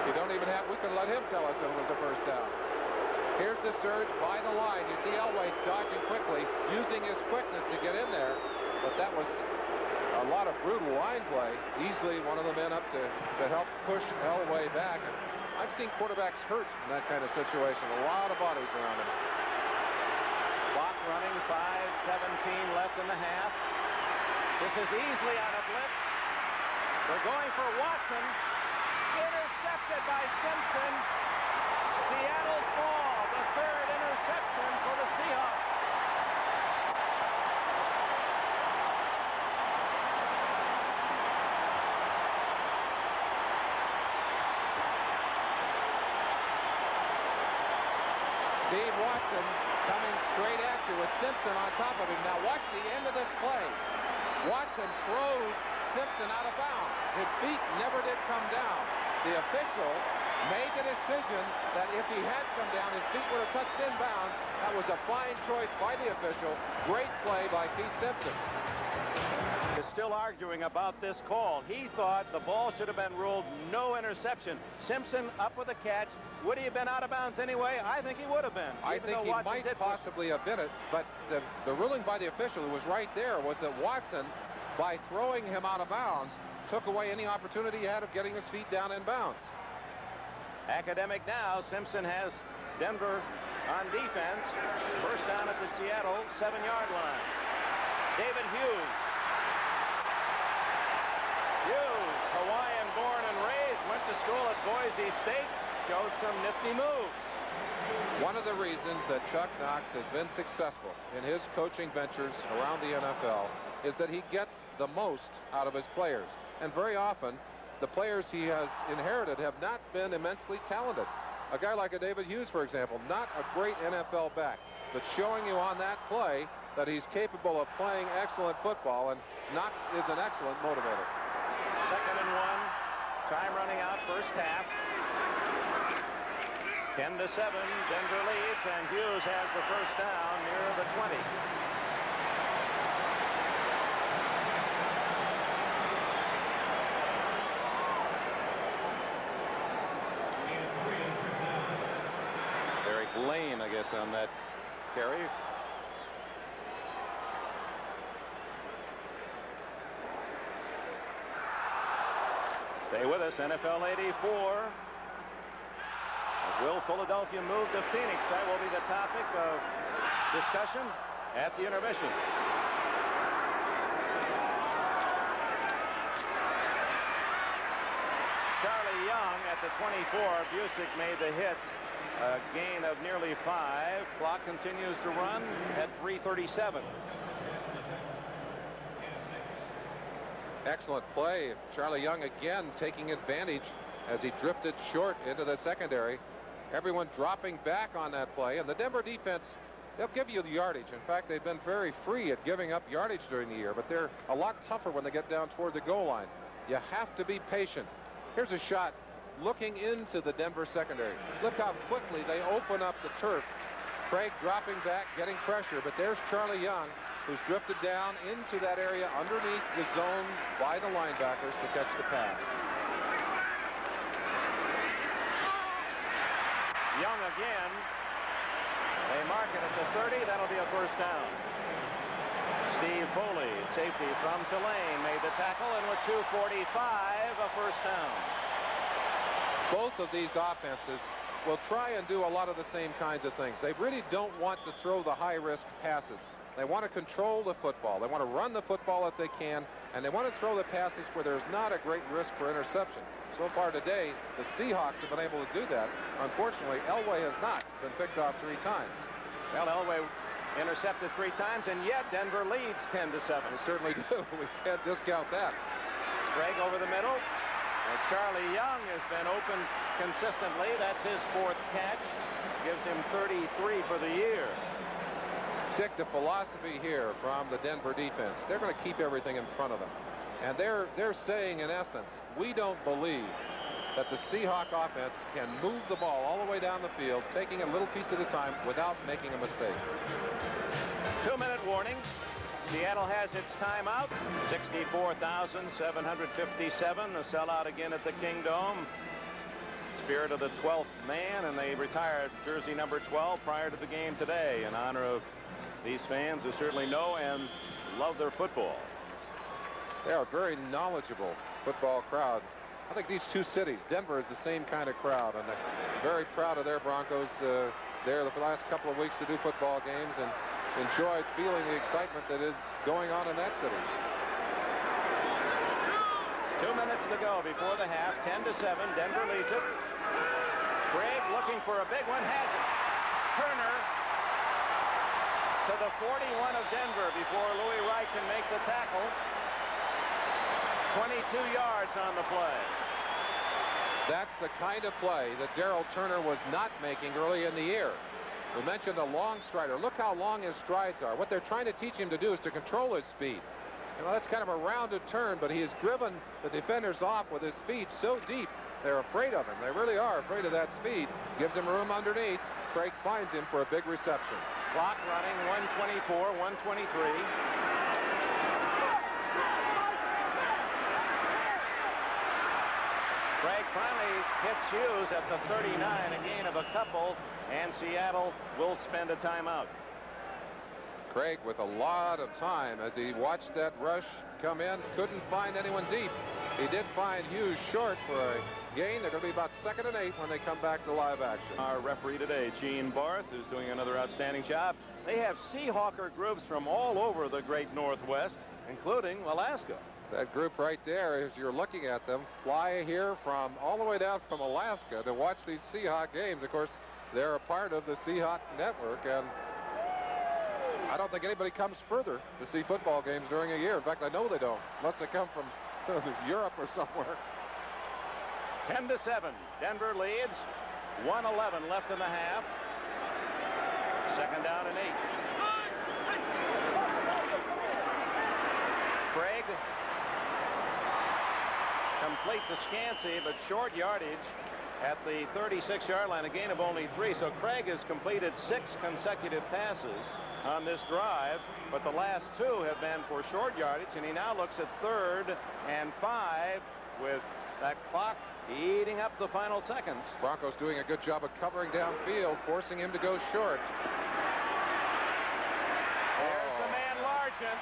You don't even have, we can let him tell us it was a first down. Here's the surge by the line. You see Elway dodging quickly, using his quickness to get in there. But that was a lot of brutal line play. Easily one of the men up to help push Elway back. And I've seen quarterbacks hurt in that kind of situation. A lot of bodies around him. Clock running, 5:17 left in the half. This is easily out of blitz. They're going for Watson. Intercepted by Simpson. Seattle's ball, the third interception for the Seahawks. Steve Watson coming straight at you with Simpson on top of him. Now watch the end of this play. Watson throws Simpson out of bounds. His feet never did come down. The official made the decision that if he had come down, his feet would have touched in bounds. That was a fine choice by the official. Great play by Keith Simpson. Is still arguing about this call. He thought the ball should have been ruled no interception. Simpson up with a catch. Would he have been out of bounds anyway? I think he would have been. I think he might possibly have been it, but the ruling by the official who was right there was that Watson, by throwing him out of bounds, took away any opportunity he had of getting his feet down in bounds. Academic now. Simpson has Denver on defense. First down at the Seattle 7-yard line. David Hughes. Hughes, Hawaiian born and raised, went to school at Boise State, showed some nifty moves. One of the reasons that Chuck Knox has been successful in his coaching ventures around the NFL is that he gets the most out of his players. And very often, the players he has inherited have not been immensely talented. A guy like a David Hughes, for example, not a great NFL back, but showing you on that play that he's capable of playing excellent football, and Knox is an excellent motivator. 2nd and 1. Time running out, first half. 10-7. Denver leads, and Hughes has the first down near the 20. Eric Lane, I guess, on that carry. Stay with us. NFL 84. Will Philadelphia move to Phoenix? That will be the topic of discussion at the intermission. Charlie Young at the 24. Busick made the hit. A gain of nearly 5. Clock continues to run at 3:37. Excellent play. Charlie Young again taking advantage as he drifted short into the secondary. Everyone dropping back on that play, and the Denver defense, they'll give you the yardage. In fact, they've been very free at giving up yardage during the year, but they're a lot tougher when they get down toward the goal line. You have to be patient. Here's a shot looking into the Denver secondary. Look how quickly they open up the turf. Craig dropping back, getting pressure, but there's Charlie Young, who's drifted down into that area underneath the zone by the linebackers to catch the pass. Young again. They mark it at the 30. That'll be a first down. Steve Foley, safety from Tulane, made the tackle, and with 2:45, a first down. Both of these offenses will try and do a lot of the same kinds of things. They really don't want to throw the high-risk passes. They want to control the football. They want to run the football if they can, and they want to throw the passes where there's not a great risk for interception. So far today, the Seahawks have been able to do that. Unfortunately, Elway has not been picked off 3 times. Well, Elway intercepted 3 times, and yet Denver leads 10-7. They certainly do. We can't discount that. Craig over the middle. And Charlie Young has been open consistently. That's his 4th catch. Gives him 33 for the year. Dick, the philosophy here from the Denver defense, they're going to keep everything in front of them. And they're saying, in essence, we don't believe that the Seahawk offense can move the ball all the way down the field, taking a little piece at a time without making a mistake. 2-minute warning. Seattle has its timeout. 64,757. The sellout again at the Kingdome. Spirit of the 12th man, and they retired jersey number 12 prior to the game today in honor of these fans who certainly know and love their football. They are a very knowledgeable football crowd. I think these 2 cities, Denver is the same kind of crowd, and they're very proud of their Broncos there the last couple of weeks to do football games and enjoyed feeling the excitement that is going on in that city. 2 minutes to go before the half. 10-7. Denver leads it. Craig looking for a big one. Has it. Turner to the 41 of Denver before Louis Wright can make the tackle. 22 yards on the play. That's the kind of play that Darrell Turner was not making early in the year. We mentioned a long strider. Look how long his strides are. What they're trying to teach him to do is to control his speed. You know, that's kind of a rounded turn, but he has driven the defenders off with his speed so deep. They're afraid of him. They really are afraid of that speed. Gives him room underneath. Craig finds him for a big reception. Clock running. 124, 123. Craig finally hits Hughes at the 39, a gain of a couple, and Seattle will spend a timeout. Craig with a lot of time as he watched that rush come in. Couldn't find anyone deep. He did find Hughes short for a gain. They're going to be about 2nd and 8 when they come back to live action. Our referee today, Gene Barth, who's doing another outstanding job. They have Seahawker groups from all over the great Northwest, including Alaska. That group right there, as you're looking at them, fly here from all the way down from Alaska to watch these Seahawk games. Of course, they're a part of the Seahawk network, and I don't think anybody comes further to see football games during a year. In fact, I know they don't, unless they come from Europe or somewhere. 10-7. Denver leads. 1:11 left in the half. 2nd down and 8. Craig complete to Scansey, but short yardage at the 36-yard line, a gain of only 3. So Craig has completed 6 consecutive passes on this drive, but the last 2 have been for short yardage, and he now looks at 3rd and 5 with that clock eating up the final seconds. Broncos doing a good job of covering downfield, forcing him to go short. There's the man Largent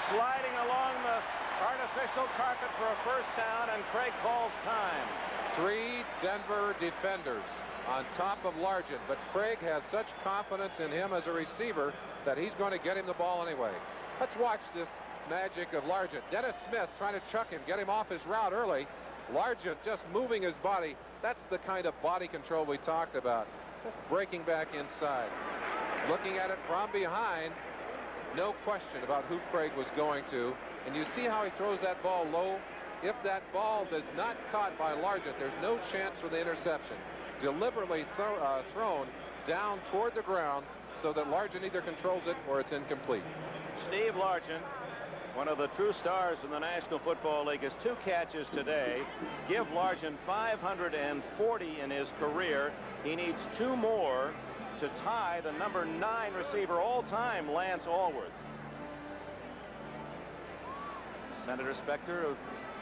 sliding along the artificial carpet for a first down, and Craig calls time. 3 Denver defenders on top of Largent, but Craig has such confidence in him as a receiver that he's going to get him the ball anyway. Let's watch this magic of Largent. Dennis Smith trying to chuck him, get him off his route early. Largent just moving his body. That's the kind of body control we talked about. Just breaking back inside. Looking at it from behind. No question about who Craig was going to. And you see how he throws that ball low? If that ball is not caught by Largent, there's no chance for the interception. Deliberately thrown down toward the ground so that Largent either controls it or it's incomplete. Steve Largent one of the true stars in the National Football League, has 2 catches today. Give Largent 540 in his career. He needs 2 more to tie the number 9 receiver all time, Lance Allworth. Senator Spector of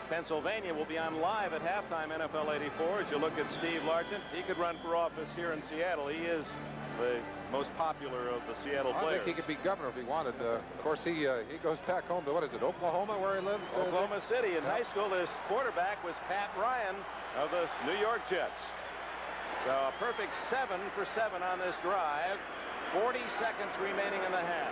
Pennsylvania will be on live at halftime NFL 84. As you look at Steve Largent, he could run for office here in Seattle. He is the most popular of the Seattle players. I think he could be governor if he wanted. Of course, he goes back home to, what is it, Oklahoma, where he lives? Oklahoma City. In high school, his quarterback was Pat Ryan of the New York Jets. So a perfect 7 for 7 on this drive. 40 seconds remaining in the half.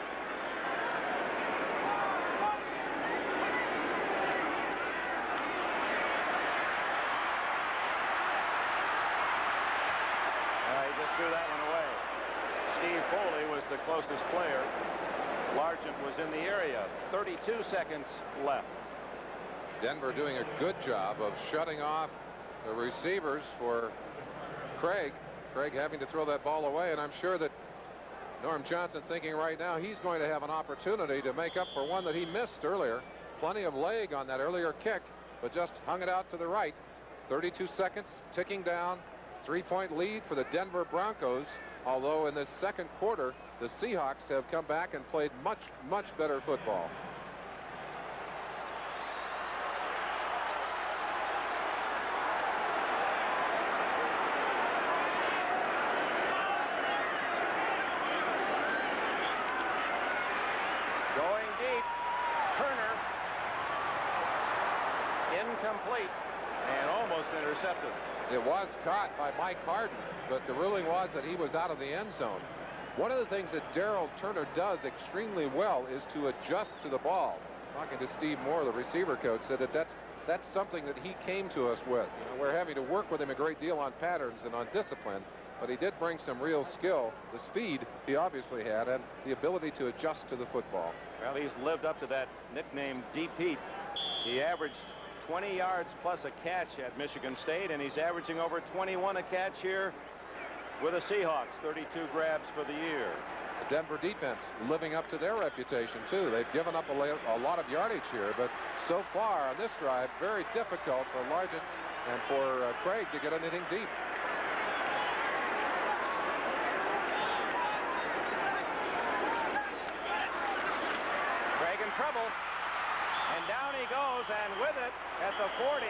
He just threw that one away. Steve Foley was the closest player. Largent was in the area. 32 seconds left. Denver doing a good job of shutting off the receivers for Craig. Craig having to throw that ball away, and I'm sure that Norm Johnson thinking right now he's going to have an opportunity to make up for one that he missed earlier. Plenty of leg on that earlier kick, but just hung it out to the right. 32 seconds ticking down. 3-point lead for the Denver Broncos, although in this second quarter the Seahawks have come back and played much better football. Going deep. Turner. Incomplete and almost intercepted. It was caught by Mike Harden, but the ruling was that he was out of the end zone. One of the things that Darryl Turner does extremely well is to adjust to the ball. Talking to Steve Moore, the receiver coach, said that that's something that he came to us with. You know, we're having to work with him a great deal on patterns and on discipline, but he did bring some real skill. The speed he obviously had, and the ability to adjust to the football. Well, he's lived up to that nickname, Deep Heat. He averaged 20 yards plus a catch at Michigan State, and he's averaging over 21 a catch here with the Seahawks. 32 grabs for the year. The Denver defense living up to their reputation too. They've given up a lot of yardage here, but so far on this drive, very difficult for Largent and for Craig to get anything deep. Craig in trouble. And down he goes, and with it, at the 40,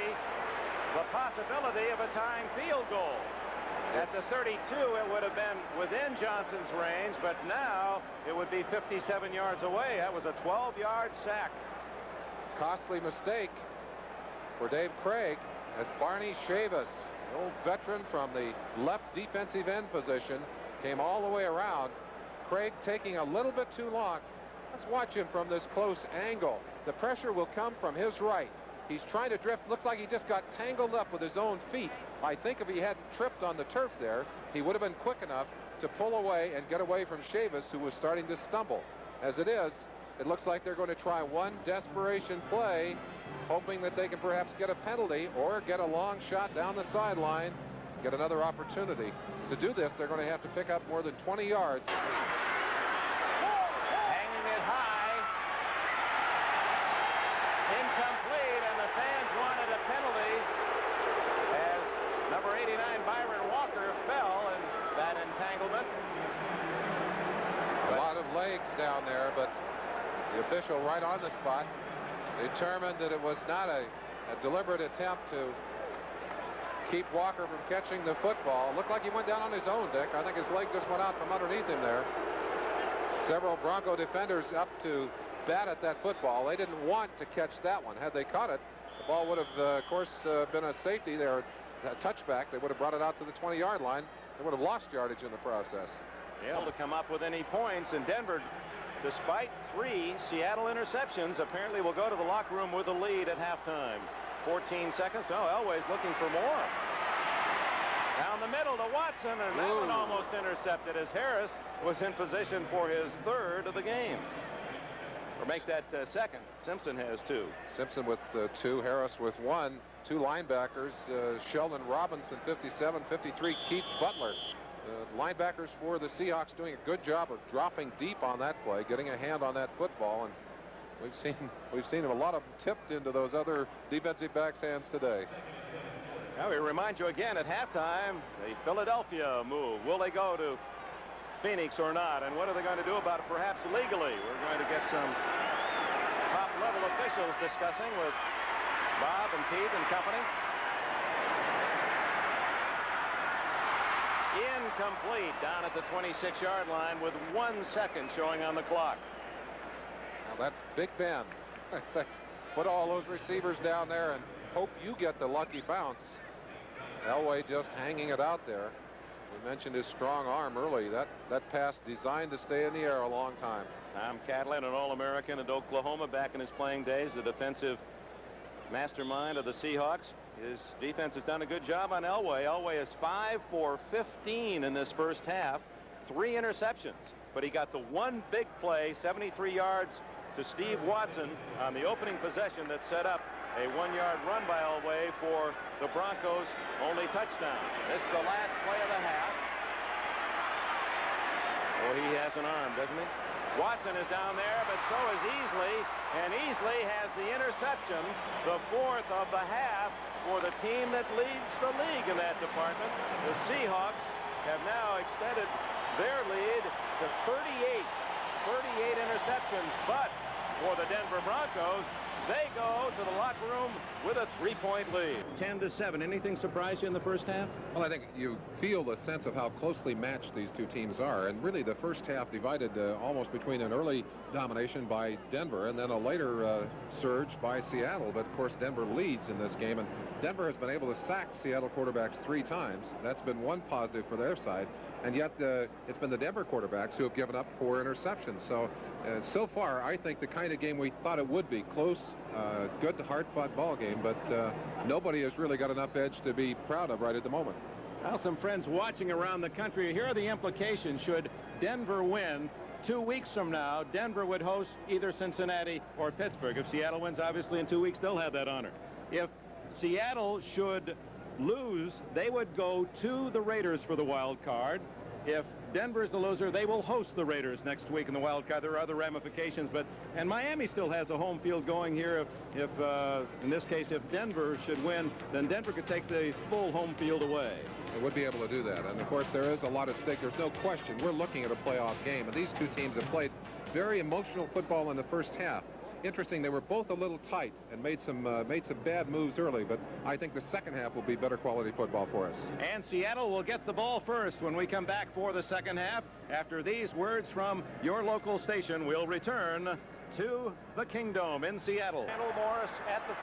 the possibility of a tying field goal. At the 32, it would have been within Johnson's range, but now it would be 57 yards away. That was a 12-yard sack. Costly mistake for Dave Craig, as Barney Chavis, the old veteran from the left defensive end position, came all the way around. Craig taking a little bit too long. Let's watch him from this close angle. The pressure will come from his right. He's trying to drift. Looks like he just got tangled up with his own feet. I think if he hadn't tripped on the turf there, he would have been quick enough to pull away and get away from Chavis, who was starting to stumble. As it is, it looks like they're going to try one desperation play, hoping that they can perhaps get a penalty or get a long shot down the sideline, get another opportunity. To do this, they're going to have to pick up more than 20 yards. Incomplete, and the fans wanted a penalty as number 89 Byron Walker fell in that entanglement. A lot of legs down there, but the official right on the spot determined that it was not a deliberate attempt to keep Walker from catching the football. It looked like he went down on his own, Dick. I think his leg just went out from underneath him there. Several Bronco defenders up to bat at that football. They didn't want to catch that one. Had they caught it, the ball would have, of course, been a safety there, a touchback. They would have brought it out to the 20-yard line. They would have lost yardage in the process. Able to come up with any points, and Denver, despite 3 Seattle interceptions, apparently will go to the locker room with a lead at halftime. 14 seconds. Oh, Elway's looking for more. Down the middle to Watson, and that one almost intercepted as Harris was in position for his 3rd of the game. Or make that second. Simpson has 2. Simpson with 2, Harris with 1. 2 linebackers, Sheldon Robinson 57, 53 Keith Butler. Linebackers for the Seahawks doing a good job of dropping deep on that play, getting a hand on that football, and We've seen a lot of them tipped into those other defensive backs' hands today. Now we remind you again at halftime, the Philadelphia move. Will they go to Phoenix or not? And what are they going to do about it, perhaps legally? We're going to get some top-level officials discussing with Bob and Pete and company. Incomplete down at the 26-yard line with 1 second showing on the clock. Now that's Big Ben. Put all those receivers down there and hope you get the lucky bounce. Elway just hanging it out there. We mentioned his strong arm early. That pass designed to stay in the air a long time. Tom Catlin, an All-American at Oklahoma back in his playing days, the defensive mastermind of the Seahawks. His defense has done a good job on Elway. Elway is 5 for 15 in this first half, 3 interceptions. But he got the one big play, 73 yards to Steve Watson on the opening possession that set up a 1-yard run by Elway for the Broncos' only touchdown. This is the last play of the half. Oh, he has an arm, doesn't he? Watson is down there, but so is Easley, and Easley has the interception, the 4th of the half for the team that leads the league in that department. The Seahawks have now extended their lead to 38 interceptions, but for the Denver Broncos, they go to the locker room with a 3-point lead. 10-7. Anything surprise you in the first half? Well, I think you feel the sense of how closely matched these two teams are. And really the first half divided almost between an early domination by Denver and then a later surge by Seattle. But, of course, Denver leads in this game. And Denver has been able to sack Seattle quarterbacks 3 times. That's been one positive for their side. And yet it's been the Denver quarterbacks who have given up 4 interceptions. So far, I think the kind of game we thought it would be. Close, good, hard-fought ball game, but nobody has really got enough edge to be proud of right at the moment. Well, some friends watching around the country, here are the implications. Should Denver win, 2 weeks from now, Denver would host either Cincinnati or Pittsburgh. If Seattle wins, obviously, in 2 weeks, they'll have that honor. If Seattle should lose, they would go to the Raiders for the wild card. If Denver's the loser, they will host the Raiders next week in the wild card. There are other ramifications, and Miami still has a home field going here. If in this case, if Denver should win, then Denver could take the full home field away. They would be able to do that. And, of course, there is a lot at stake. There's no question. We're looking at a playoff game, and these two teams have played very emotional football in the first half. Interesting, they were both a little tight and made some bad moves early, but I think the second half will be better quality football for us. And Seattle will get the ball first when we come back for the second half. After these words from your local station, we'll return to the Kingdome in Seattle. Morris at the